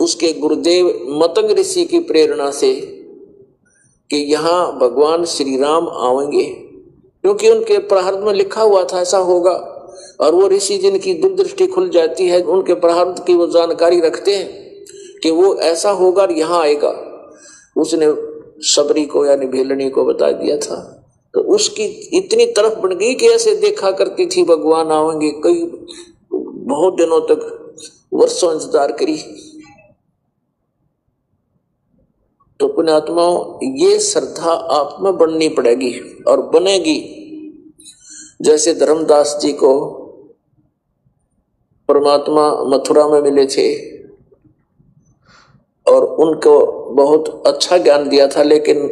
Speaker 2: उसके गुरुदेव मतंग ऋषि की प्रेरणा से कि यहाँ भगवान श्री राम आएंगे, क्योंकि उनके प्रारब्ध में लिखा हुआ था ऐसा होगा। और वो ऋषि जिनकी दूरदृष्टि खुल जाती है, उनके प्रारब्ध की वो जानकारी रखते हैं कि वो ऐसा होगा और यहाँ आएगा। उसने सबरी को यानी भीलनी को बता दिया था, तो उसकी इतनी तरफ बन गई कि ऐसे देखा करती थी भगवान आएंगे। कई बहुत दिनों तक, वर्षों इंतजार करी। तो पुण्यात्माओं, ये श्रद्धा आप में बननी पड़ेगी और बनेगी। जैसे धर्मदास जी को परमात्मा मथुरा में मिले थे और उनको बहुत अच्छा ज्ञान दिया था, लेकिन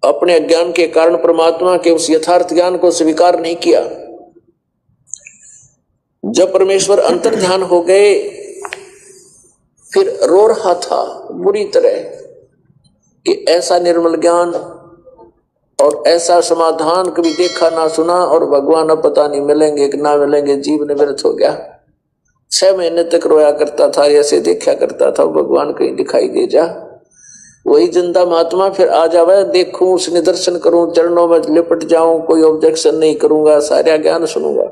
Speaker 2: अपने अज्ञान के कारण परमात्मा के उस यथार्थ ज्ञान को स्वीकार नहीं किया। जब परमेश्वर अंतर ध्यान हो गए, फिर रो रहा था बुरी तरह कि ऐसा निर्मल ज्ञान और ऐसा समाधान कभी देखा ना सुना, और भगवान अब पता नहीं मिलेंगे कि ना मिलेंगे। जीवन व्यर्थ हो गया। 6 महीने तक रोया करता था, ऐसे देखा करता था भगवान कहीं दिखाई दे जा। वही जिंदा महात्मा फिर आ जावे, देखूं उसने दर्शन करूं, चरणों में लिपट जाऊं, कोई ऑब्जेक्शन नहीं करूंगा, सारा ज्ञान सुनूंगा।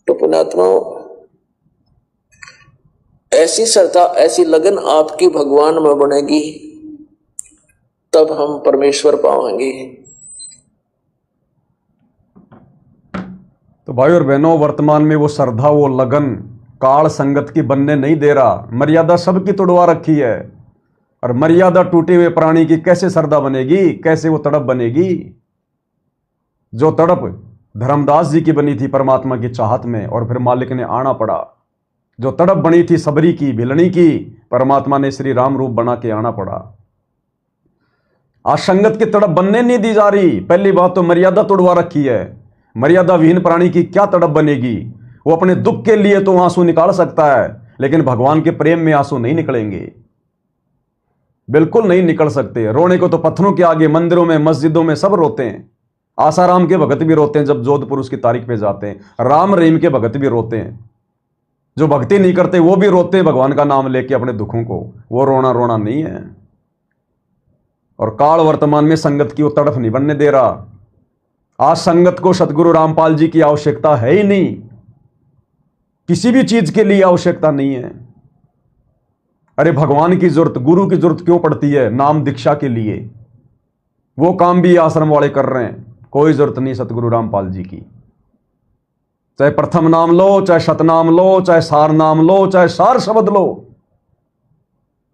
Speaker 2: तो पुण्यात्मा, ऐसी श्रद्धा ऐसी लगन आपकी भगवान में बनेगी, तब हम परमेश्वर पाएंगे।
Speaker 1: तो भाई और बहनों, वर्तमान में वो श्रद्धा, वो लगन काल संगत की बनने नहीं दे रहा। मर्यादा सबकी तोड़वा रखी है, और मर्यादा टूटे हुए प्राणी की कैसे श्रद्धा बनेगी, कैसे वो तड़प बनेगी? जो तड़प धर्मदास जी की बनी थी परमात्मा की चाहत में, और फिर मालिक ने आना पड़ा। जो तड़प बनी थी सबरी की, भिलनी की, परमात्मा ने श्री राम रूप बना के आना पड़ा। आज संगत की तड़प बनने नहीं दी जा रही। पहली बात तो मर्यादा तोड़वा रखी है। मर्यादा विहीन प्राणी की क्या तड़प बनेगी? वो अपने दुख के लिए तो आंसू निकाल सकता है, लेकिन भगवान के प्रेम में आंसू नहीं निकलेंगे, बिल्कुल नहीं निकल सकते। रोने को तो पत्थरों के आगे, मंदिरों में, मस्जिदों में सब रोते हैं। आसाराम के भगत भी रोते हैं जब जोधपुर उसकी तारीख पे जाते हैं। राम रहीम के भगत भी रोते हैं। जो भक्ति नहीं करते वो भी रोते हैं भगवान का नाम लेके अपने दुखों को। वो रोना रोना नहीं है। और काल वर्तमान में संगत की वो तड़फ नहीं बनने दे रहा। आज संगत को सतगुरु रामपाल जी की आवश्यकता है ही नहीं। किसी भी चीज के लिए आवश्यकता नहीं है। अरे भगवान की जरूरत, गुरु की जरूरत क्यों पड़ती है? नाम दीक्षा के लिए। वो काम भी आश्रम वाले कर रहे हैं। कोई जरूरत नहीं सतगुरु रामपाल जी की। चाहे प्रथम नाम लो, चाहे शतनाम लो, चाहे सार नाम लो, चाहे सार शब्द लो,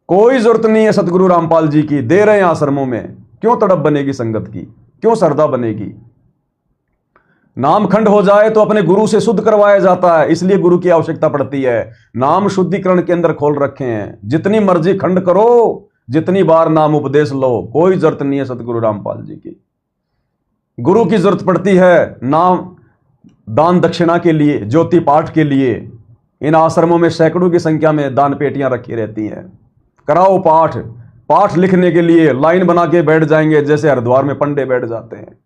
Speaker 1: कोई जरूरत नहीं है सतगुरु रामपाल जी की। दे रहे हैं आश्रमों में। क्यों तड़प बनेगी संगत की? क्यों श्रद्धा बनेगी? नामखंड हो जाए तो अपने गुरु से शुद्ध करवाया जाता है, इसलिए गुरु की आवश्यकता पड़ती है। नाम शुद्धिकरण के अंदर खोल रखे हैं। जितनी मर्जी खंड करो, जितनी बार नाम उपदेश लो, कोई जरूरत नहीं है सतगुरु रामपाल जी की। गुरु की जरूरत पड़ती है नाम दान दक्षिणा के लिए, ज्योति पाठ के लिए। इन आश्रमों में सैकड़ों की संख्या में दान पेटियां रखी रहती हैं। कराओ पाठ। पाठ लिखने के लिए लाइन बना के बैठ जाएंगे जैसे हरिद्वार में पंडे बैठ जाते हैं।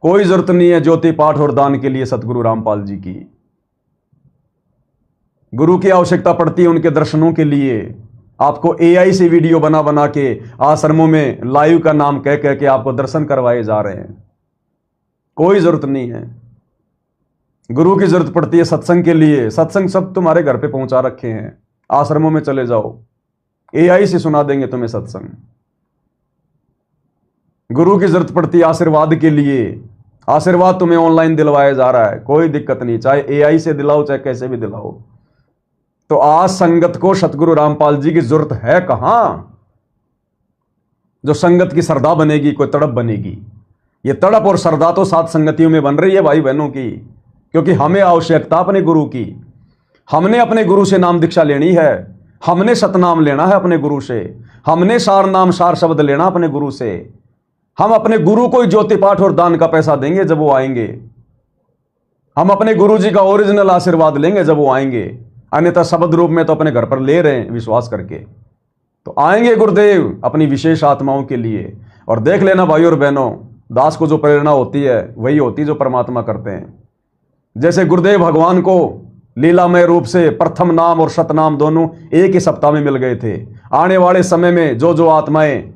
Speaker 1: कोई जरूरत नहीं है ज्योति पाठ और दान के लिए सतगुरु रामपाल जी की। गुरु की आवश्यकता पड़ती है उनके दर्शनों के लिए। आपको एआई से वीडियो बना बना के आश्रमों में लाइव का नाम कह कह के आपको दर्शन करवाए जा रहे हैं। कोई जरूरत नहीं है। गुरु की जरूरत पड़ती है सत्संग के लिए। सत्संग सब तुम्हारे घर पे पहुंचा रखे हैं। आश्रमों में चले जाओ, एआई से सुना देंगे तुम्हें सत्संग। गुरु की जरूरत पड़ती है आशीर्वाद के लिए। आशीर्वाद तुम्हें ऑनलाइन दिलवाया जा रहा है, कोई दिक्कत नहीं। चाहे एआई से दिलाओ, चाहे कैसे भी दिलाओ। तो आज संगत को सतगुरु रामपाल जी की जरूरत है कहां? जो संगत की श्रद्धा बनेगी, कोई तड़प बनेगी। ये तड़प और श्रद्धा तो सात संगतियों में बन रही है भाई बहनों की, क्योंकि हमें आवश्यकता अपने गुरु की। हमने अपने गुरु से नाम दीक्षा लेनी है। हमने सतनाम लेना है अपने गुरु से। हमने सार नाम सार शब्द लेना अपने गुरु से। हम अपने गुरु को ज्योति पाठ और दान का पैसा देंगे जब वो आएंगे। हम अपने गुरु जी का ओरिजिनल आशीर्वाद लेंगे जब वो आएंगे। अन्यथा शब्द रूप में तो अपने घर पर ले रहे हैं विश्वास करके। तो आएंगे गुरुदेव अपनी विशेष आत्माओं के लिए। और देख लेना भाई और बहनों, दास को जो प्रेरणा होती है वही होती है जो परमात्मा करते हैं। जैसे गुरुदेव भगवान को लीलामय रूप से प्रथम नाम और शतनाम दोनों एक ही सप्ताह में मिल गए थे। आने वाले समय में जो आत्माएं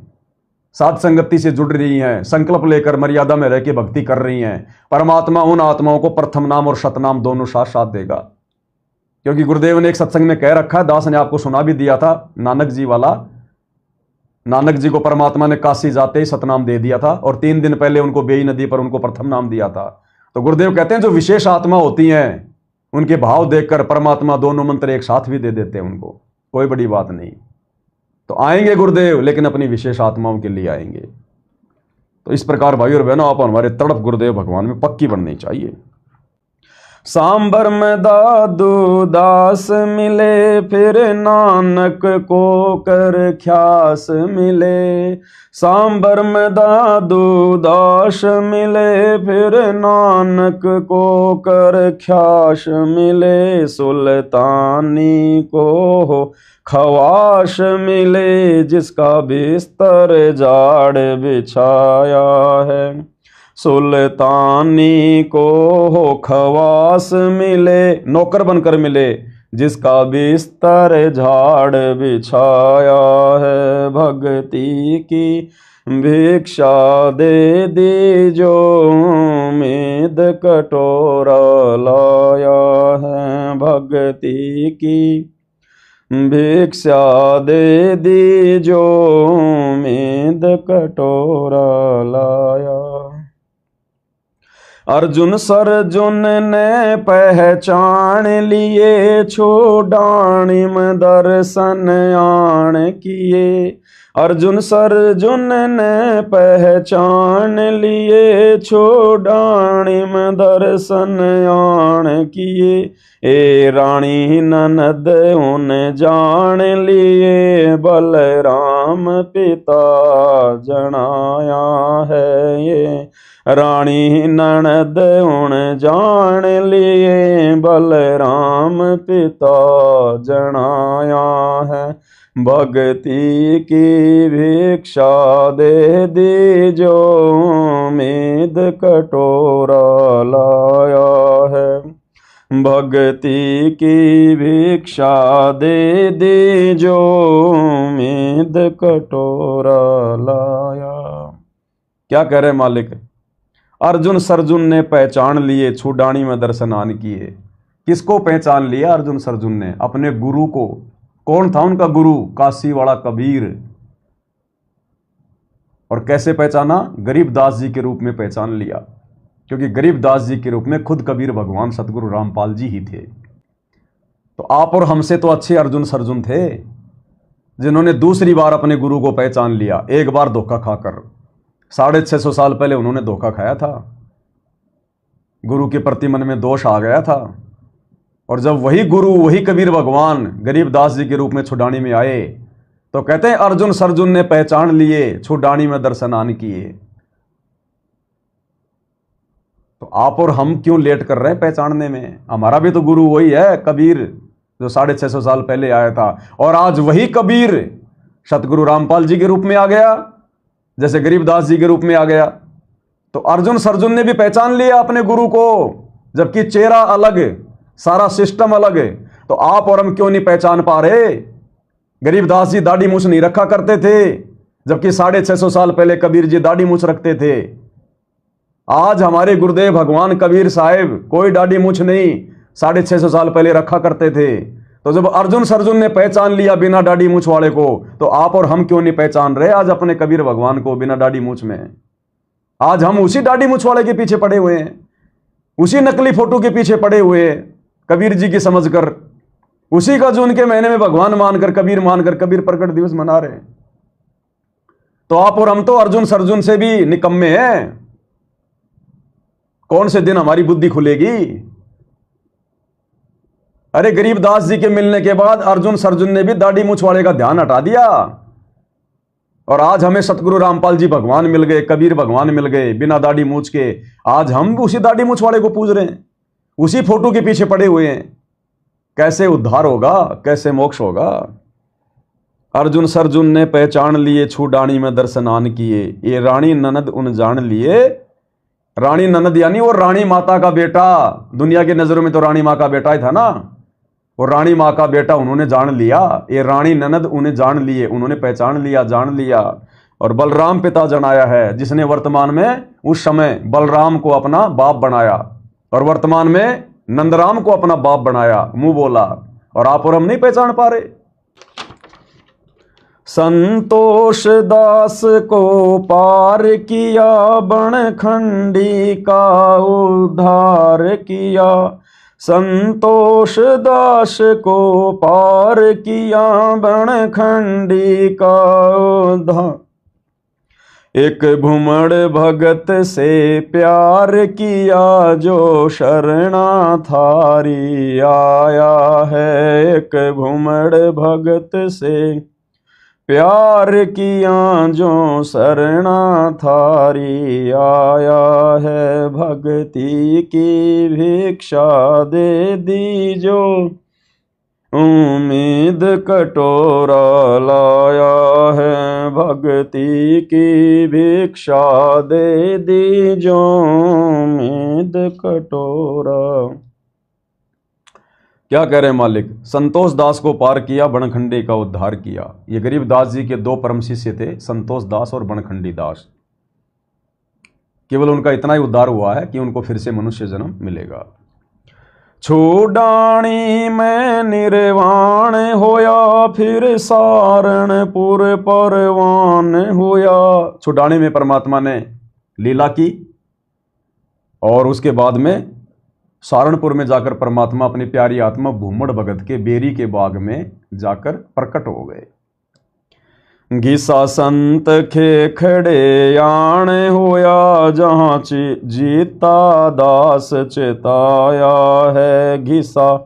Speaker 1: साध संगति से जुड़ रही हैं, संकल्प लेकर मर्यादा में रह के भक्ति कर रही हैं, परमात्मा उन आत्माओं को प्रथम नाम और शतनाम दोनों साथ साथ देगा। क्योंकि गुरुदेव ने एक सत्संग में कह रखा है, दास ने आपको सुना भी दिया था, नानक जी वाला। नानक जी को परमात्मा ने काशी जाते ही सतनाम दे दिया था, और 3 दिन पहले उनको बेई नदी पर उनको प्रथम नाम दिया था। तो गुरुदेव कहते हैं जो विशेष आत्मा होती हैं उनके भाव देखकर परमात्मा दोनों मंत्र एक साथ भी दे देते हैं उनको। कोई बड़ी बात नहीं। तो आएंगे गुरुदेव, लेकिन अपनी विशेष आत्माओं के लिए आएंगे। तो इस प्रकार भाई और बहनों, आप हमारे तड़प गुरुदेव भगवान में पक्की बननी चाहिए। सांबर में दादू दास मिले, फिर नानक को कर ख्यास मिले। सांबर में दादू दास मिले, फिर नानक को कर ख्यास मिले। सुल्तानी को हो खवाश मिले, जिसका बिस्तर जाड़ बिछाया है। सुल्तानी को हो खवास मिले, नौकर बनकर मिले, जिसका बिस्तर झाड़ बिछाया है। भक्ति की भिक्षा दे दी जो उम्मीद कटोरा लाया है। भक्ति की भिक्षा दे दी जो उम्मीद कटोरा लाया। अर्जुन सर्जुन ने पहचान लिए, छोड़ानी में दर्शन आण किए। अर्जुन सर्जुन ने पहचान लिए, छोड़ानी में दर्शन आण किए। ए रानी ननद उन जान लिए, बलराम पिता जनाया है। ये रानी ननद उन जान लिए, बलराम पिता जनाया है। भक्ति की भिक्षा दे दी जो उम्मीद कटोरा लाया है। भक्ति की भिक्षा दे दी जो उम्मीद कटोरा लाया। क्या कह रहे मालिक? अर्जुन सर्जुन ने पहचान लिए, छुडानी में दर्शन आन किए। किसको पहचान लिया अर्जुन सर्जुन ने? अपने गुरु को। कौन था उनका गुरु? काशी वाला कबीर। और कैसे पहचाना? गरीबदास जी के रूप में पहचान लिया, क्योंकि गरीबदास जी के रूप में खुद कबीर भगवान सतगुरु रामपाल जी ही थे। तो आप और हमसे तो अच्छे अर्जुन सर्जुन थे, जिन्होंने दूसरी बार अपने गुरु को पहचान लिया। एक बार धोखा खाकर 650 साल पहले उन्होंने धोखा खाया था, गुरु के प्रति मन में दोष आ गया था। और जब वही गुरु, वही कबीर भगवान गरीबदास जी के रूप में छुडानी में आए, तो कहते हैं अर्जुन सर्जुन ने पहचान लिए, छुडानी में दर्शन आन किए। तो आप और हम क्यों लेट कर रहे हैं पहचानने में? हमारा भी तो गुरु वही है, कबीर, जो 650 साल पहले आया था। और आज वही कबीर सतगुरु रामपाल जी के रूप में आ गया, जैसे गरीबदास जी के रूप में आ गया। तो अर्जुन सर्जुन ने भी पहचान लिया अपने गुरु को, जबकि चेहरा अलग, सारा सिस्टम अलग है। तो आप और हम क्यों नहीं पहचान पा रहे? गरीबदास जी दाढ़ी मूछ नहीं रखा करते थे, जबकि 650 साल पहले कबीर जी दाढ़ी मूछ रखते थे। आज हमारे गुरुदेव भगवान कबीर साहिब कोई दाढ़ी मूछ नहीं, 650 साल पहले रखा करते थे। तो जब अर्जुन सर्जुन ने पहचान लिया बिना दाढ़ी मूछ वाले को, तो आप और हम क्यों नहीं पहचान रहे आज अपने कबीर भगवान को बिना दाढ़ी मूछ में? आज हम उसी दाढ़ी मूछ वाले के पीछे पड़े हुए हैं, उसी नकली फोटो के पीछे पड़े हुए हैं, कबीर जी की समझकर, उसी का जून के महीने में भगवान मानकर, कबीर मानकर कबीर प्रकट दिवस मना रहे हैं। तो आप और हम तो अर्जुन सर्जुन से भी निकम्मे हैं। कौन से दिन हमारी बुद्धि खुलेगी? अरे गरीबदास जी के मिलने के बाद अर्जुन सर्जुन ने भी दाढ़ी मूछ वाले का ध्यान हटा दिया, और आज हमें सतगुरु रामपाल जी भगवान मिल गए, कबीर भगवान मिल गए बिना दाढ़ी मूछ के। आज हम भी उसी दाढ़ी मूछ वाले को पूज रहे हैं, उसी फोटो के पीछे पड़े हुए हैं। कैसे उद्धार होगा, कैसे मोक्ष होगा? अर्जुन सर्जुन ने पहचान लिए, छुडानी में दर्शन आन किए। ये रानी ननद उन जान लिए। रानी ननद यानी वो रानी माता का बेटा, दुनिया की नजरों में तो रानी माँ का बेटा ही था ना, वो रानी माँ का बेटा उन्होंने जान लिया। ये रानी ननद उन्हें जान लिए, उन्होंने पहचान लिया, जान लिया। और बलराम पिता जनाया है, जिसने वर्तमान में उस समय बलराम को अपना बाप बनाया, और वर्तमान में नंदराम को अपना बाप बनाया, मुंह बोला। और आप और हम नहीं पहचान पा रहे। संतोष दास को पार किया, बनखंडी का उद्धार किया। संतोष दास को पार किया, बनखंडी का उद्धार। एक भूमड़ भगत से प्यार किया जो शरणा थारी आया है। एक भूमड़ भगत से प्यार किया जो शरणा थारी आया है। भक्ति की भिक्षा दे दी जो उम्मीद कटोरा लाया है। भक्ति की भिक्षा दे दी जो उम्मीद कटोरा। क्या कह रहे हैं मालिक? संतोष दास को पार किया, बनखंडी का उद्धार किया। ये गरीब दास जी के दो परम शिष्य थे, संतोष दास और बनखंडी दास। केवल उनका इतना ही उद्धार हुआ है कि उनको फिर से मनुष्य जन्म मिलेगा। छुडाणी में निर्वाण होया, फिर सारणपुर परवान होया। छुडाणी में परमात्मा ने लीला की और उसके बाद में सारणपुर में जाकर परमात्मा अपनी प्यारी आत्मा भूमड़ भगत के बेरी के बाग में जाकर प्रकट हो गए। घिसा संत खे खड़े आण होया, जहां जीता दास चेताया है। घिसा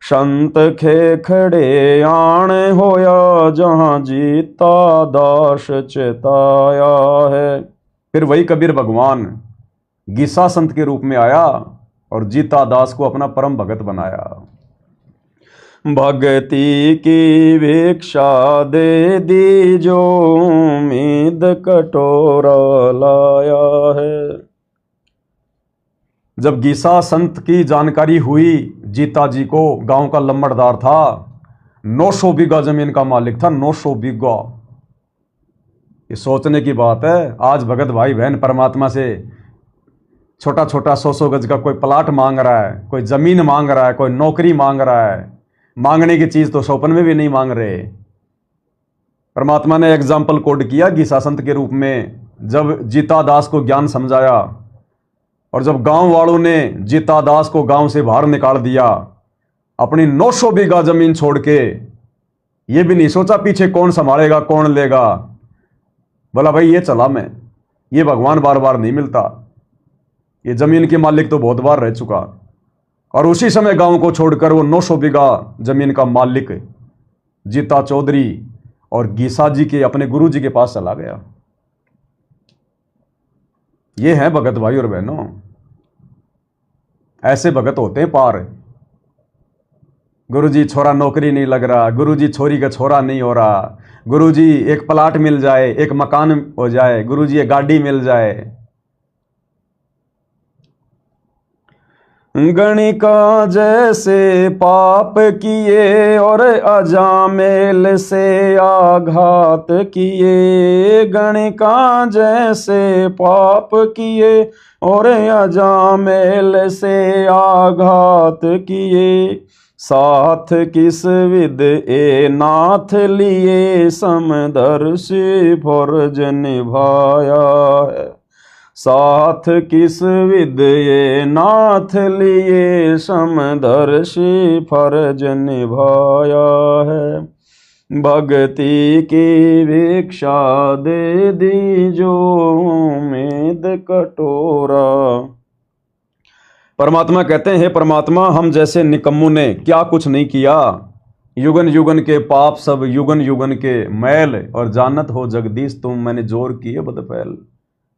Speaker 1: संत खे खड़े आण होया, जहां जीता दास चेताया है। फिर वही कबीर भगवान घिसा संत के रूप में आया और जीता दास को अपना परम भगत बनाया। भक्ति की भिक्षा दे दी जो उम्मीद कटोरा लाया है। जब गीसा संत की जानकारी हुई, जीता जी को, गांव का लम्बड़दार था, 900 बीघा जमीन का मालिक था, 900 बीघा। ये सोचने की बात है। आज भगत भाई बहन परमात्मा से छोटा छोटा 100-100 गज का कोई प्लाट मांग रहा है, कोई जमीन मांग रहा है, कोई नौकरी मांग रहा है। मांगने की चीज तो सौपन में भी नहीं मांग रहे। परमात्मा ने एग्जाम्पल कोड किया गीसा संत के रूप में। जब जीता दास को ज्ञान समझाया और जब गांव वालों ने जीता दास को गांव से बाहर निकाल दिया, अपनी 900 बीघा जमीन छोड़ के, ये भी नहीं सोचा पीछे कौन संभालेगा कौन लेगा। बोला भाई ये चला मैं, ये भगवान बार बार नहीं मिलता, ये जमीन के मालिक तो बहुत बार रह चुका। और उसी समय गांव को छोड़कर वो 900 बीघा जमीन का मालिक जीता चौधरी और गीसा जी के अपने गुरु जी के पास चला गया। ये हैं भगत भाई और बहनों, ऐसे भगत होते हैं पार। गुरुजी छोरा नौकरी नहीं लग रहा, गुरुजी छोरी का छोरा नहीं हो रहा, गुरुजी एक प्लाट मिल जाए, एक मकान हो जाए, गुरुजी एक गाड़ी मिल जाए। गणिका जैसे पाप किए और अजामेल से आघात किए। गणिका जैसे पाप किए और अजामेल से आघात किए। साथ किस विद ए नाथ लिए समदर्शी फर्ज निभाया है। साथ किस विद ये नाथ लिए समदर्शी फर्ज निभाया है। भक्ति की भिक्षा दे दी जो उम्मीद कटोरा। परमात्मा कहते हैं, हे परमात्मा, हम जैसे निकम्मों ने क्या कुछ नहीं किया। युगन युगन के पाप सब युगन युगन के मैल, और जानत हो जगदीश तुम मैंने जोर किए बदफैल।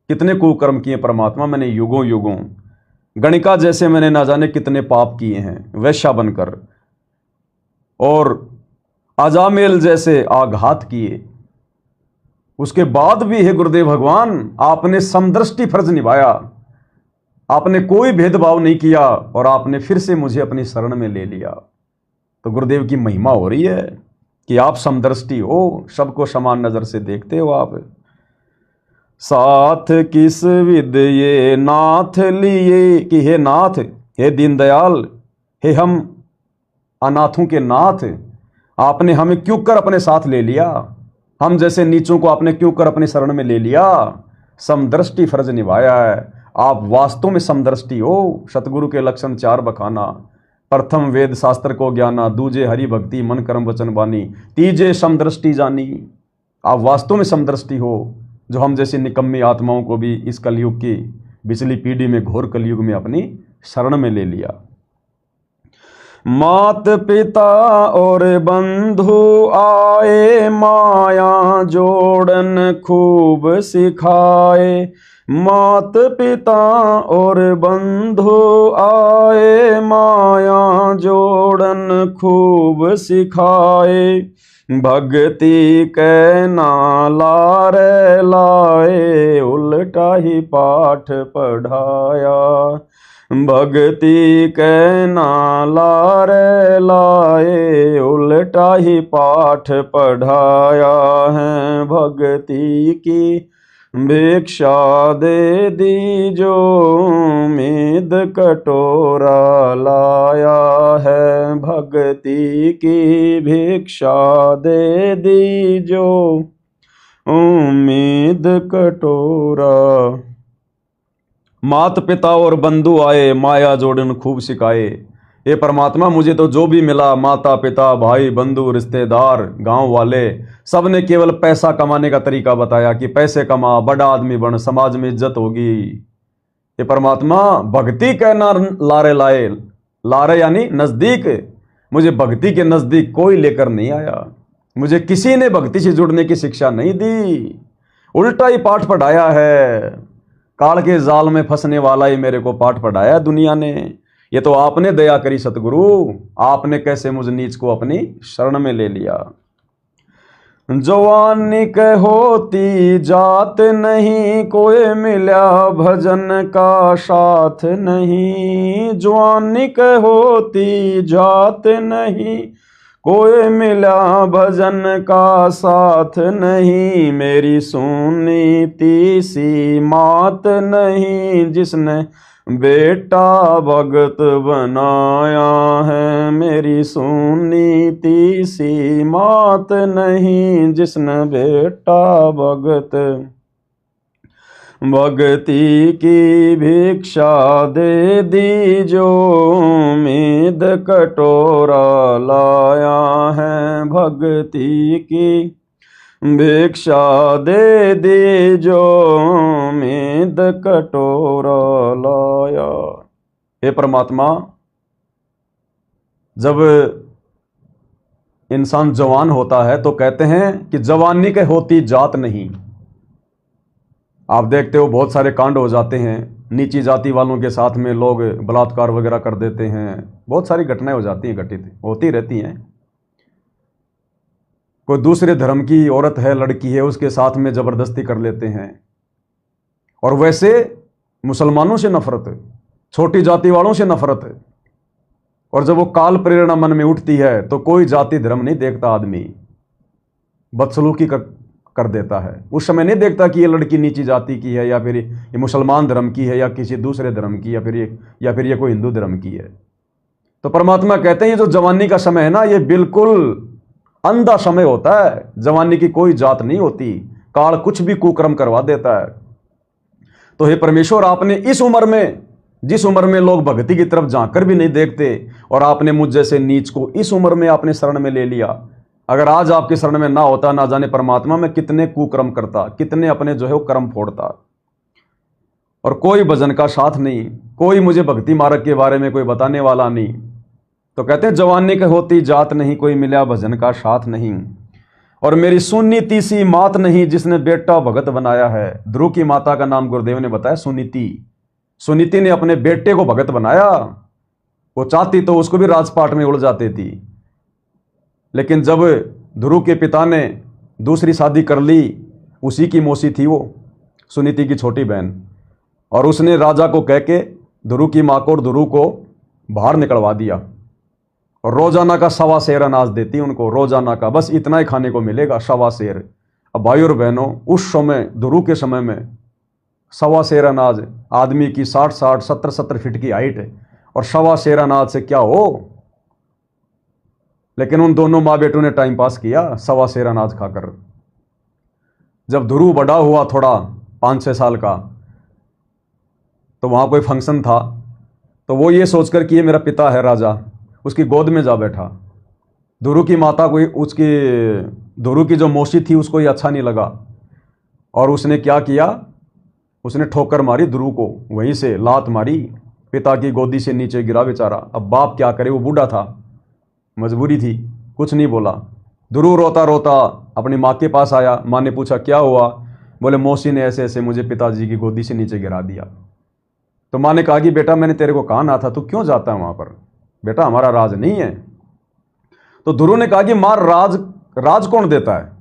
Speaker 1: कितने कुकर्म किए परमात्मा मैंने युगों युगों। गणिका जैसे मैंने ना जाने कितने पाप किए हैं वैश्या बनकर, और अजामेल जैसे आघात किए। उसके बाद भी हे गुरुदेव भगवान, आपने समदृष्टि फर्ज निभाया। आपने कोई भेदभाव नहीं किया और आपने फिर से मुझे अपनी शरण में ले लिया। तो गुरुदेव की महिमा हो रही है कि आप समदृष्टि हो, सबको समान नजर से देखते हो आप। साथ किस विद ये नाथ लिए, कि हे नाथ, हे दीनदयाल, हे हम अनाथों के नाथ, आपने हमें क्यों कर अपने साथ ले लिया। हम जैसे नीचों को आपने क्यों कर अपनी शरण में ले लिया। समदृष्टि फर्ज निभाया है। आप वास्तव में समदृष्टि हो। सतगुरु के लक्षण 4 बखाना। प्रथम वेद शास्त्र को ज्ञाना, दूजे हरि भक्ति मन कर्म वचन बानी, तीजे समदृष्टि जानी। आप वास्तव में समदृष्टि हो। जो हम जैसी निकम्मी आत्माओं को भी इस कलयुग की पिछली पीढ़ी में घोर कलयुग में अपनी शरण में ले लिया। मात पिता और बंधु आए, माया जोड़न खूब सिखाए। मात पिता और बंधु आए, माया जोड़न खूब सिखाए। भक्ति के नाला रे लाए, उल्टा ही पाठ पढ़ाया। भक्ति के नाला रे लाए, उल्टा ही पाठ पढ़ाया है। भक्ति की भिक्षा दे दी जो उम्मीद कटोरा लाया है। भक्ति की भिक्षा दे दी जो उम्मीद कटोरा। मात पिता और बंधु आए, माया जोड़न खूब सिखाए। ये परमात्मा मुझे तो जो भी मिला, माता पिता भाई बंधु रिश्तेदार गांव वाले, सब ने केवल पैसा कमाने का तरीका बताया कि पैसे कमा, बड़ा आदमी बन, समाज में इज्जत होगी। ये परमात्मा भक्ति कहना लारे लाए, लारे यानी नजदीक, मुझे भक्ति के नजदीक कोई लेकर नहीं आया। मुझे किसी ने भक्ति से जुड़ने की शिक्षा नहीं दी, उल्टा ही पाठ पढ़ाया है। काल के जाल में फंसने वाला ही मेरे को पाठ पढ़ाया दुनिया ने। ये तो आपने दया करी सतगुरु, आपने कैसे मुझ नीच को अपनी शरण में ले लिया। जवानी के होती जात नहीं, कोई मिला भजन का साथ नहीं। जवानी के होती जात नहीं, कोई मिला भजन का साथ नहीं। मेरी सुनी तीसी मात नहीं, जिसने बेटा भगत बनाया है। मेरी सुनी तीसी मात नहीं, जिसने बेटा भगत। भक्ति की भिक्षा दे दी जो उम्मीद कटोरा लाया है। भक्ति की भिक्षा दे दी जो उम्मीद कटोरा लाया। हे परमात्मा, जब इंसान जवान होता है तो कहते हैं कि जवानी के होती जात नहीं। आप देखते हो बहुत सारे कांड हो जाते हैं, नीची जाति वालों के साथ में लोग बलात्कार वगैरह कर देते हैं, बहुत सारी घटनाएं हो जाती हैं, घटित होती रहती हैं। कोई दूसरे धर्म की औरत है, लड़की है, उसके साथ में ज़बरदस्ती कर लेते हैं। और वैसे मुसलमानों से नफरत, छोटी जाति वालों से नफरत। और जब वो काल प्रेरणा मन में उठती है तो कोई जाति धर्म नहीं देखता, आदमी बदसलूकी कर देता है। उस समय नहीं देखता कि ये लड़की नीची जाति की है, या फिर ये मुसलमान धर्म की है, या किसी दूसरे धर्म की, या फिर ये कोई हिंदू धर्म की है। तो परमात्मा कहते हैं ये जो जवानी का समय है ना, ये बिल्कुल अंधा समय होता है। जवानी की कोई जात नहीं होती, काल कुछ भी कुकर्म करवा देता है। तो हे परमेश्वर, आपने इस उम्र में, जिस उम्र में लोग भक्ति की तरफ झांक कर भी नहीं देखते, और आपने मुझ जैसे नीच को इस उम्र में आपने शरण में ले लिया। अगर आज आपके शरण में ना होता, ना जाने परमात्मा मैं कितने कुकर्म करता, कितने अपने जो है वो कर्म फोड़ता। और कोई भजन का साथ नहीं, कोई मुझे भक्ति मार्ग के बारे में कोई बताने वाला नहीं। तो कहते हैं जवानी के होती जात नहीं, कोई मिला भजन का साथ नहीं। और मेरी सुनीति सी मात नहीं, जिसने बेटा भगत बनाया है। ध्रुव की माता का नाम गुरुदेव ने बताया सुनीति। सुनीति ने अपने बेटे को भगत बनाया। वो चाहती तो उसको भी राजपाट में उड़ जाती थी, लेकिन जब ध्रुव के पिता ने दूसरी शादी कर ली, उसी की मौसी थी वो, सुनीति की छोटी बहन, और उसने राजा को कह के ध्रुव की माँ को और ध्रुव को बाहर निकलवा दिया। और रोजाना का 1.25 सेर अनाज देती उनको, रोजाना का, बस इतना ही खाने को मिलेगा, 1.25 सेर। अब भाई और बहनों, उस समय ध्रुव के समय में 1.25 सेर अनाज, आदमी की 60-60 70-70 फीट की हाइट है, और 1.25 सेर अनाज से क्या हो। लेकिन उन दोनों माँ बेटों ने टाइम पास किया 1.25 सेर अनाज खाकर। जब ध्रुव बड़ा हुआ थोड़ा 5-6 साल का, तो वहाँ कोई फंक्शन था, तो वो ये सोचकर कि ये मेरा पिता है राजा, उसकी गोद में जा बैठा। ध्रुव की माता को, उसकी ध्रुव की जो मौसी थी, उसको ये अच्छा नहीं लगा, और उसने क्या किया, उसने ठोकर मारी ध्रुव को, वहीं से लात मारी, पिता की गोदी से नीचे गिरा बेचारा। अब बाप क्या करे, वो बूढ़ा था, मजबूरी थी, कुछ नहीं बोला। ध्रुव रोता रोता अपनी माँ के पास आया। माँ ने पूछा क्या हुआ, बोले मौसी ने ऐसे ऐसे मुझे पिताजी की गोदी से नीचे गिरा दिया। तो माँ ने कहा कि बेटा मैंने तेरे को कहा ना था, तू क्यों जाता है वहाँ पर, बेटा हमारा राज नहीं है। तो ध्रुव ने कहा कि माँ राज कौन देता है।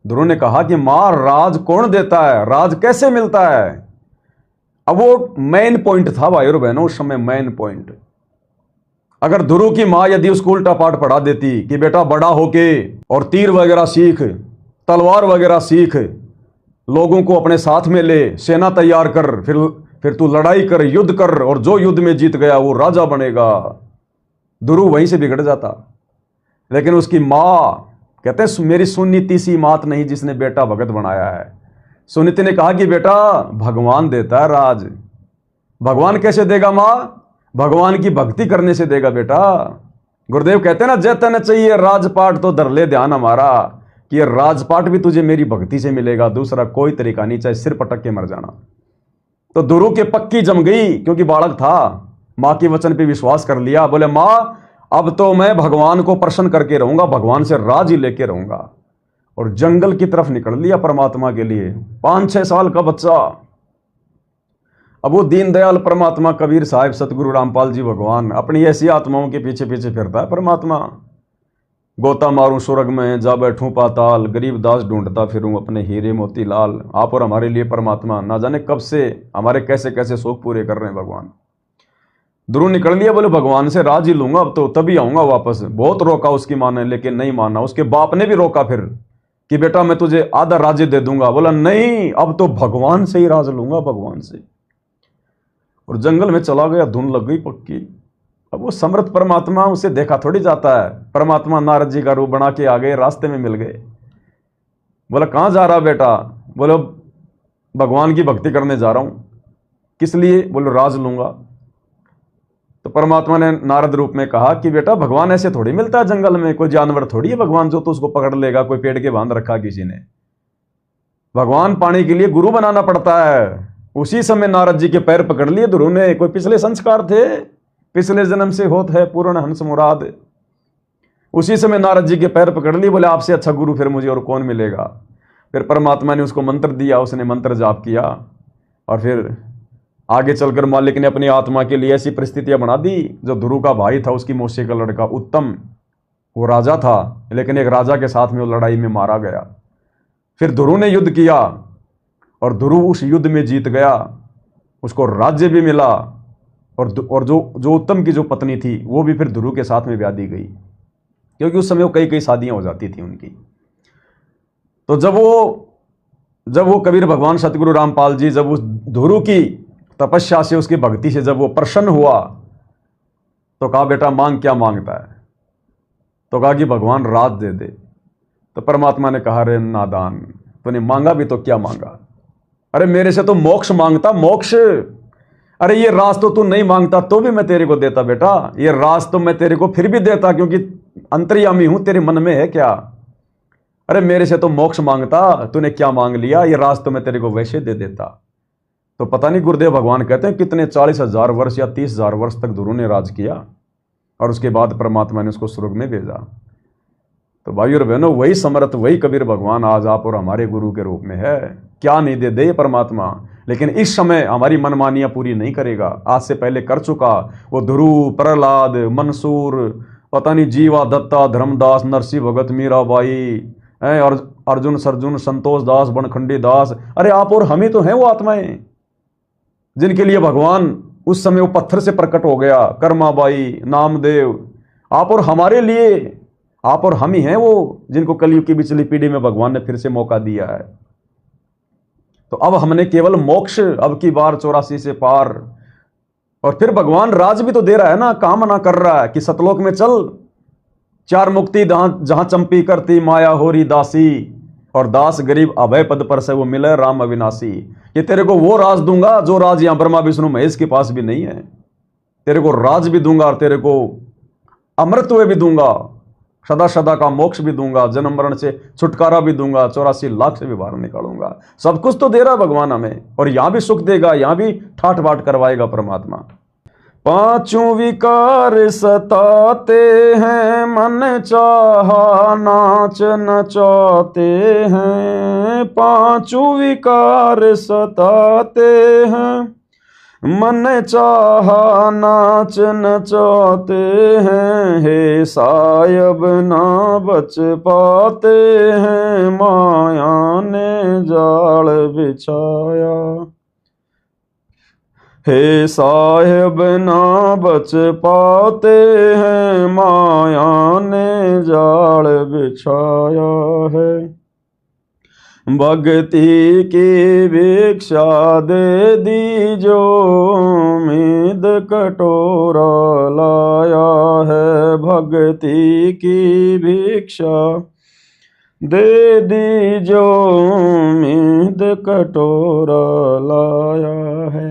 Speaker 1: ध्रुव ने कहा कि माँ राज कौन देता है, राज कैसे मिलता है। अब वो मेन पॉइंट था भाई और बहनों, उस समय मेन पॉइंट। अगर ध्रुव की माँ यदि उसको उल्टा पाठ पढ़ा देती कि बेटा बड़ा होके और तीर वगैरह सीख, तलवार वगैरह सीख, लोगों को अपने साथ में ले, सेना तैयार कर, फिर तू लड़ाई कर, युद्ध कर, और जो युद्ध में जीत गया वो राजा बनेगा, ध्रुव वहीं से बिगड़ जाता। लेकिन उसकी माँ कहते हैं मेरी सुनीति सी मात नहीं जिसने बेटा भगत बनाया है। सुनीति ने कहा कि बेटा भगवान देता है राज। भगवान कैसे देगा माँ, भगवान की भक्ति करने से देगा बेटा। गुरुदेव कहते हैं ना जतन चाहिए राजपाट तो धर ले ध्यान हमारा, कि ये राजपाट भी तुझे मेरी भक्ति से मिलेगा, दूसरा कोई तरीका नहीं, चाहे सिर पटक के मर जाना। तो ध्रुव के पक्की जम गई, क्योंकि बालक था, माँ के वचन पे विश्वास कर लिया। बोले माँ अब तो मैं भगवान को प्रसन्न करके रहूंगा, भगवान से राज ही लेके रहूंगा। और जंगल की तरफ निकल लिया परमात्मा के लिए। 5-6 साल का बच्चा। अब वो दीनदयाल परमात्मा, कबीर साहिब, सतगुरु रामपाल जी भगवान, अपनी ऐसी आत्माओं के पीछे पीछे फिरता है परमात्मा। गोता मारूं स्वर्ग में, जा बैठूं पाताल, गरीब दास ढूंढता फिरूं अपने हीरे मोती लाल। आप और हमारे लिए परमात्मा ना जाने कब से हमारे कैसे कैसे शौक पूरे कर रहे हैं भगवान। ध्रुव निकल लिया, बोले भगवान से राज ही लूंगा, अब तो तभी आऊंगा वापस। बहुत रोका उसकी माँ ने, लेकिन नहीं माना। उसके बाप ने भी रोका फिर कि बेटा मैं तुझे आधा राज्य दे दूंगा। बोला नहीं, अब तो भगवान से ही राज लूंगा, भगवान से। और जंगल में चला गया, धुन लग गई पक्की। अब वो समर्थ परमात्मा, उसे देखा थोड़ी जाता है। परमात्मा नारद जी का रूप बना के आ गए, रास्ते में मिल गए। बोला कहाँ जा रहा बेटा, बोलो भगवान की भक्ति करने जा रहा हूं। किस लिए, बोलो राज लूंगा। तो परमात्मा ने नारद रूप में कहा कि बेटा भगवान ऐसे थोड़ी मिलता है जंगल में, कोई जानवर थोड़ी है भगवान जो तो उसको पकड़ लेगा, कोई पेड़ के बांध रखा किसी ने। भगवान पाने के लिए गुरु बनाना पड़ता है। उसी समय नारद जी के पैर पकड़ लिए ध्रुव ने। कोई पिछले संस्कार थे, पिछले जन्म से होत है पूर्ण हंस मुराद। उसी समय नारद जी के पैर पकड़ लिए, बोले आपसे अच्छा गुरु फिर मुझे और कौन मिलेगा। फिर परमात्मा ने उसको मंत्र दिया, उसने मंत्र जाप किया, और फिर आगे चलकर मालिक ने अपनी आत्मा के लिए ऐसी परिस्थितियां बना दी। जो ध्रुव का भाई था, उसकी मौसी का लड़का उत्तम, वो राजा था, लेकिन एक राजा के साथ में वो लड़ाई में मारा गया। फिर ध्रुव ने युद्ध किया और ध्रुव उस युद्ध में जीत गया, उसको राज्य भी मिला। और जो उत्तम की जो पत्नी थी वो भी फिर ध्रुव के साथ में ब्याह दी गई, क्योंकि उस समय वो कई शादियां हो जाती थी उनकी। तो जब वो कबीर भगवान सतगुरु रामपाल जी जब उस ध्रुव की तपस्या से, उसकी भक्ति से जब वो प्रसन्न हुआ, तो कहा बेटा मांग, क्या मांगता है। तो कहा कि भगवान राज दे दे। तो परमात्मा ने कहा रे नादान, तूने मांगा भी तो क्या मांगा, अरे मेरे से तो मोक्ष मांगता, मोक्ष। अरे ये राज तो तू नहीं मांगता तो भी मैं तेरे को देता बेटा, ये राज तो मैं तेरे को फिर भी देता, क्योंकि अंतर्यामी हूं, तेरे मन में है क्या। अरे मेरे से तो मोक्ष मांगता, तूने क्या मांग लिया, ये राज तो मैं तेरे को वैसे दे देता। तो पता नहीं गुरुदेव भगवान कहते हैं कितने 40,000 वर्ष या 30,000 वर्ष तक ध्रुव ने राज किया, और उसके बाद परमात्मा ने उसको स्वर्ग में भेजा। तो भाई और बहनों, वही समर्थ, वही कबीर भगवान आज आप और हमारे गुरु के रूप में है। क्या नहीं दे दे परमात्मा, लेकिन इस समय हमारी मनमानियां पूरी नहीं करेगा। आज से पहले कर चुका वो ध्रुव, प्रहलाद, मंसूर, पता नहीं जीवा दत्ता, धर्मदास, नरसिंह भगत, मीराबाई, और अर्जुन सरजुन, संतोष दास, बनखंडी दास। अरे आप और हम ही तो हैं वो आत्माएं जिनके लिए भगवान उस समय वो पत्थर से प्रकट हो गया। कर्माबाई, नामदेव, आप और हमारे लिए, आप और हम ही हैं वो जिनको कलयुग की पिछली पीढ़ी में भगवान ने फिर से मौका दिया है। तो अब हमने केवल मोक्ष, अब की बार 84 से पार। और फिर भगवान राज भी तो दे रहा है ना, काम ना कर रहा है कि सतलोक में चल, 4 मुक्ति जहां चंपी करती माया होरी दासी, और दास गरीब अभय पद पर से वो मिले राम अविनाशी। ये तेरे को वो राज दूंगा जो राज यहां ब्रह्मा विष्णु महेश के पास भी नहीं है। तेरे को राज भी दूंगा और तेरे को अमृतत्व भी दूंगा, सदा सदा का मोक्ष भी दूंगा, जन्म मरण से छुटकारा भी दूंगा, 84 लाख से भी बाहर निकालूंगा। सब कुछ तो दे रहा भगवान हमें, और यहां भी सुख देगा, यहां भी ठाट बाट करवाएगा परमात्मा। पांचों विकार सताते हैं, मन चाहा नाच नचाते हैं। पांचों विकार सताते हैं, मन चाहा नाच नचाते हैं। हे सायब ना बच पाते हैं, माया ने जाल बिछाया। हे साहेब ना बच पाते हैं, माया ने जाल बिछाया है। भक्ति की भिक्षा दे दी जो उम्मीद कटोरा लाया है। भक्ति की भिक्षा दे दी जो उम्मीद कटोरा लाया है।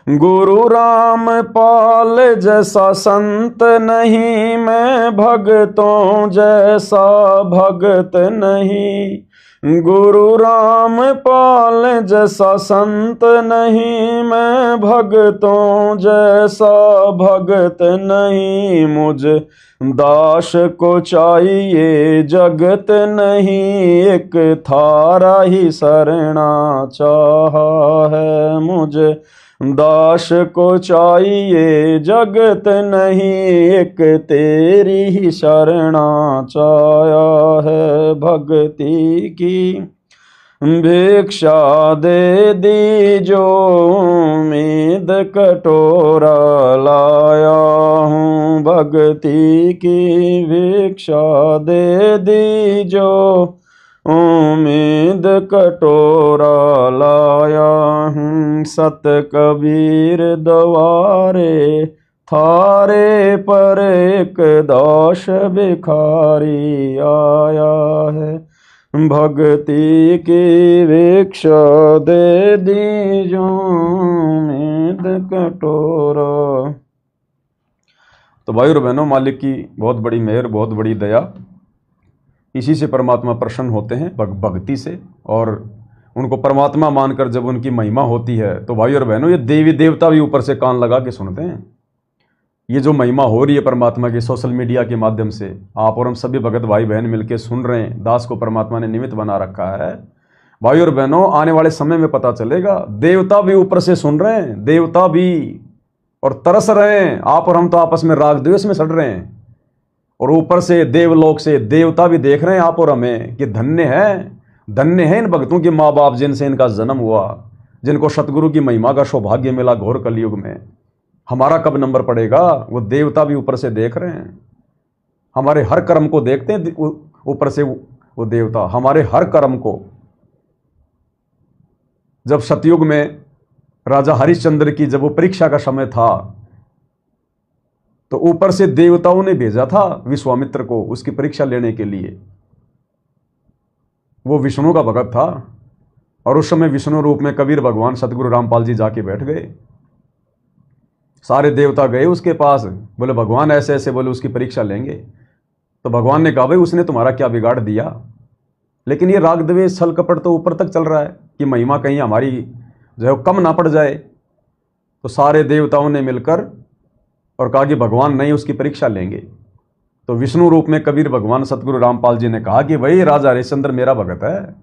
Speaker 1: गुरु राम पाल जैसा संत नहीं, मैं भगतों जैसा भगत नहीं। गुरु राम पाल जैसा संत नहीं, मैं भगतों जैसा भगत नहीं। मुझ दास को चाहिए जगत नहीं, एक थारा ही शरणा चाहा है। मुझे दास को चाहिए जगत नहीं, एक तेरी ही शरणा चाया है। भक्ति की भिक्षा दे दी जो उम्मीद कटोरा लाया हूँ। भक्ति की भिक्षा दे दी जो उम्मीद कटोरा लाया हूँ। सत कबीर द्वारे थारे पर एक दास भिखारी आया है। भक्ति की भिक्षा दे दी जो उम्मीद कटोरा। तो भाई और बहनों, मालिक की बहुत बड़ी मेहर, बहुत बड़ी दया, इसी से परमात्मा प्रसन्न होते हैं, भक्ति से। और उनको परमात्मा मानकर जब उनकी महिमा होती है तो भाई और बहनों, ये देवी देवता भी ऊपर से कान लगा के सुनते हैं। ये जो महिमा हो रही है परमात्मा की सोशल मीडिया के माध्यम से, आप और हम सभी भगत भाई बहन मिलकर सुन रहे हैं। दास को परमात्मा ने निमित्त बना रखा है। भाई और बहनों, आने वाले समय में पता चलेगा, देवता भी ऊपर से सुन रहे हैं, देवता भी, और तरस रहे हैं। आप और हम तो आपस में राग द्वेष में सड़ रहे हैं, और ऊपर से देवलोक से देवता भी देख रहे हैं आप और हमें कि धन्य है इन भक्तों के माँ बाप, जिनसे इनका जन्म हुआ, जिनको सतगुरु की महिमा का सौभाग्य मिला घोर कलयुग में। हमारा कब नंबर पड़ेगा? वो देवता भी ऊपर से देख रहे हैं, हमारे हर कर्म को देखते हैं ऊपर से वो देवता, हमारे हर कर्म को। जब सतयुग में राजा हरिश्चंद्र की जब वो परीक्षा का समय था, तो ऊपर से देवताओं ने भेजा था विश्वामित्र को उसकी परीक्षा लेने के लिए। वो विष्णु का भगत था, और उस समय विष्णु रूप में कबीर भगवान सतगुरु रामपाल जी जाके बैठ गए। सारे देवता गए उसके पास, बोले भगवान ऐसे ऐसे, बोले उसकी परीक्षा लेंगे। तो भगवान ने कहा, भाई उसने तुम्हारा क्या बिगाड़ दिया? लेकिन ये राग द्वेष छल कपट तो ऊपर तक चल रहा है कि महिमा कहीं हमारी जो है कम ना पड़ जाए। तो सारे देवताओं ने मिलकर और कहा कि भगवान नहीं, उसकी परीक्षा लेंगे। तो विष्णु रूप में कबीर भगवान सतगुरु रामपाल जी ने कहा कि भाई राजा हरिश्चंद्र मेरा भगत है,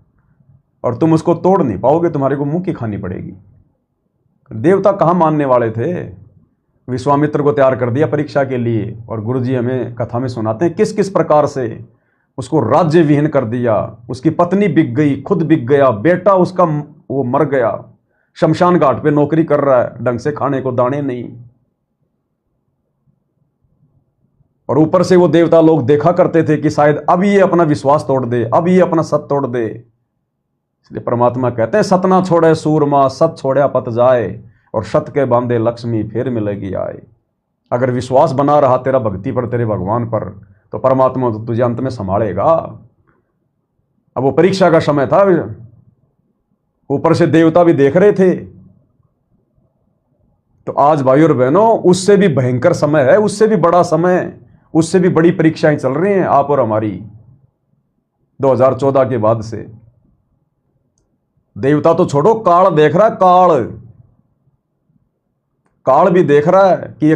Speaker 1: और तुम उसको तोड़ नहीं पाओगे, तुम्हारे को मुंह की खानी पड़ेगी। देवता कहाँ मानने वाले थे? विश्वामित्र को तैयार कर दिया परीक्षा के लिए, और गुरुजी हमें कथा में सुनाते हैं किस किस प्रकार से उसको राज्य विहीन कर दिया। उसकी पत्नी बिक गई, खुद बिक गया, बेटा उसका वो मर गया, शमशान घाट पे नौकरी कर रहा है, ढंग से खाने को दाने नहीं। और ऊपर से वो देवता लोग देखा करते थे कि शायद अब ये अपना विश्वास तोड़ दे, अब ये अपना सत तोड़ दे। इसलिए परमात्मा कहते हैं, सत ना छोड़े सूरमा, सत छोड़ा पत जाए, और सत के बांधे लक्ष्मी फिर मिलेगी आए। अगर विश्वास बना रहा तेरा भक्ति पर, तेरे भगवान पर, तो परमात्मा तो तुझे अंत में संभालेगा। अब वो परीक्षा का समय था, ऊपर से देवता भी देख रहे थे। तो आज भाई और बहनों, उससे भी भयंकर समय है, उससे भी बड़ा समय उससे भी बड़ी परीक्षाएं चल रही हैं आप और हमारी 2014 के बाद से। देवता तो छोड़ो, काल देख रहा है, काल भी देख रहा है कि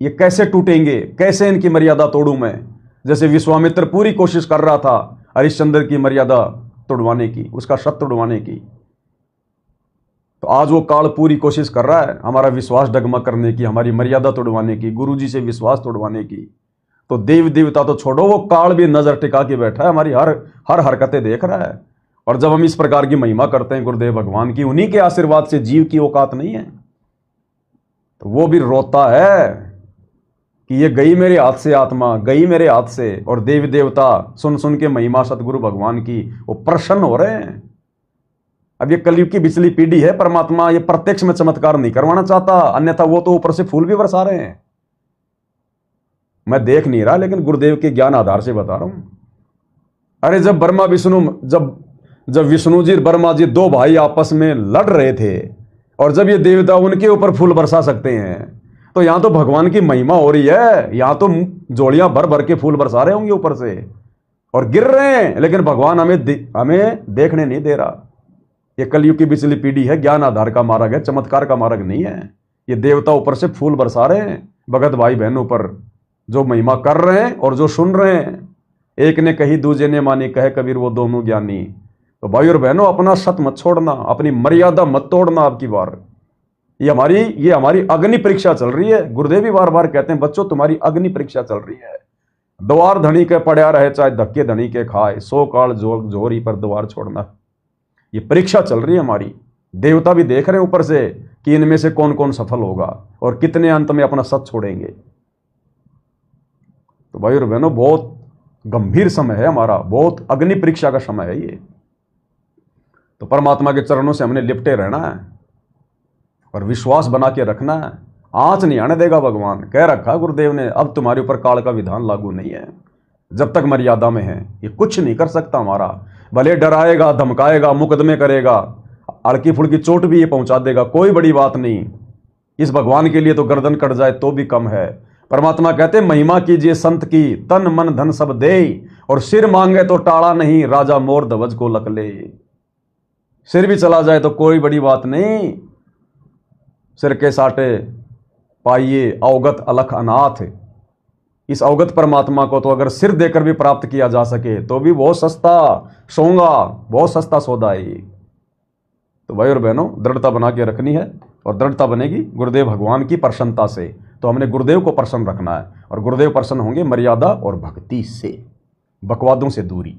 Speaker 1: ये कैसे टूटेंगे, कैसे इनकी मर्यादा तोड़ूं मैं। जैसे विश्वामित्र पूरी कोशिश कर रहा था हरिश्चंद्र की मर्यादा तोड़वाने की, उसका शत तोड़वाने की, तो आज वो काल पूरी कोशिश कर रहा है हमारा विश्वास डगमग करने की, हमारी मर्यादा तोड़वाने की, गुरुजी से विश्वास तोड़वाने की। तो देव देवता तो छोड़ो, वो काल भी नजर टिका के बैठा है, हमारी हर हरकतें देख रहा है। और जब हम इस प्रकार की महिमा करते हैं गुरुदेव भगवान की, उन्हीं के आशीर्वाद से जीव की औकात नहीं है, तो वो भी रोता है कि ये गई मेरे हाथ से आत्मा, गई मेरे हाथ से। और देव देवता सुन सुन के महिमा सतगुरु भगवान की वो प्रसन्न हो रहे हैं। अब ये कलयुग की बिचली पीढ़ी है, परमात्मा ये प्रत्यक्ष में चमत्कार नहीं करवाना चाहता, अन्यथा वो तो ऊपर से फूल भी बरसा रहे हैं। मैं देख नहीं रहा, लेकिन गुरुदेव के ज्ञान आधार से बता रहा हूं। अरे जब ब्रह्मा विष्णु जब विष्णु जी ब्रह्मा जी दो भाई आपस में लड़ रहे थे, और जब ये देवता उनके ऊपर फूल बरसा सकते हैं, तो यहां तो भगवान की महिमा हो रही है, यहां तो जोड़ियां भर भर के फूल बरसा रहे होंगे ऊपर से और गिर रहे हैं, लेकिन भगवान हमें देखने नहीं दे रहा। ये कलयुग की बिचली पीढ़ी है, ज्ञान आधार का मार्ग है, चमत्कार का मार्ग नहीं है। ये देवता ऊपर से फूल बरसा रहे हैं भगत भाई बहनों पर, जो महिमा कर रहे हैं और जो सुन रहे हैं। एक ने कही दूजे ने मानी, कहे कबीर वो दोनों ज्ञानी। तो भाई और बहनों, अपना सत मत छोड़ना, अपनी मर्यादा मत तोड़ना। आपकी बार ये हमारी अग्नि परीक्षा चल रही है। गुरुदेव भी बार बार कहते हैं, बच्चों तुम्हारी अग्नि परीक्षा चल रही है। द्वार धनी के पड़ा रहे, चाहे धक्के धनी के खाए, 100 काल जोहरी पर द्वार छोड़ना। ये परीक्षा चल रही है हमारी। देवता भी देख रहे हैं ऊपर से कि इनमें से कौन कौन सफल होगा और कितने अंत में अपना सत छोड़ेंगे। तो भाई और बहनों, बहुत गंभीर समय है हमारा, बहुत अग्नि परीक्षा का समय है ये। तो परमात्मा के चरणों से हमने लिपटे रहना है और विश्वास बना के रखना है। आंच नहीं आने देगा भगवान, कह रखा गुरुदेव ने, अब तुम्हारे ऊपर काल का विधान लागू नहीं है। जब तक मर्यादा में है ये कुछ नहीं कर सकता हमारा। भले डराएगा, धमकाएगा, मुकदमे करेगा, अड़की फुड़की चोट भी ये पहुंचा देगा, कोई बड़ी बात नहीं। इस भगवान के लिए तो गर्दन कट जाए तो भी कम है। परमात्मा कहते महिमा कीजिए संत की, तन मन धन सब दे, और सिर मांगे तो टाड़ा नहीं, राजा मोर ध्वज को लक ले। सिर भी चला जाए तो कोई बड़ी बात नहीं, सिर के साटे पाइए अवगत अलख अनाथ। इस अवगत परमात्मा को तो अगर सिर देकर भी प्राप्त किया जा सके तो भी बहुत सस्ता सोंगा, बहुत सस्ता सौदा है। तो भाई और बहनों, दृढ़ता बना के रखनी है, और दृढ़ता बनेगी गुरुदेव भगवान की प्रसन्नता से। तो हमने गुरुदेव को प्रसन्न रखना है, और गुरुदेव प्रसन्न होंगे मर्यादा और भक्ति से, बकवादों से दूरी।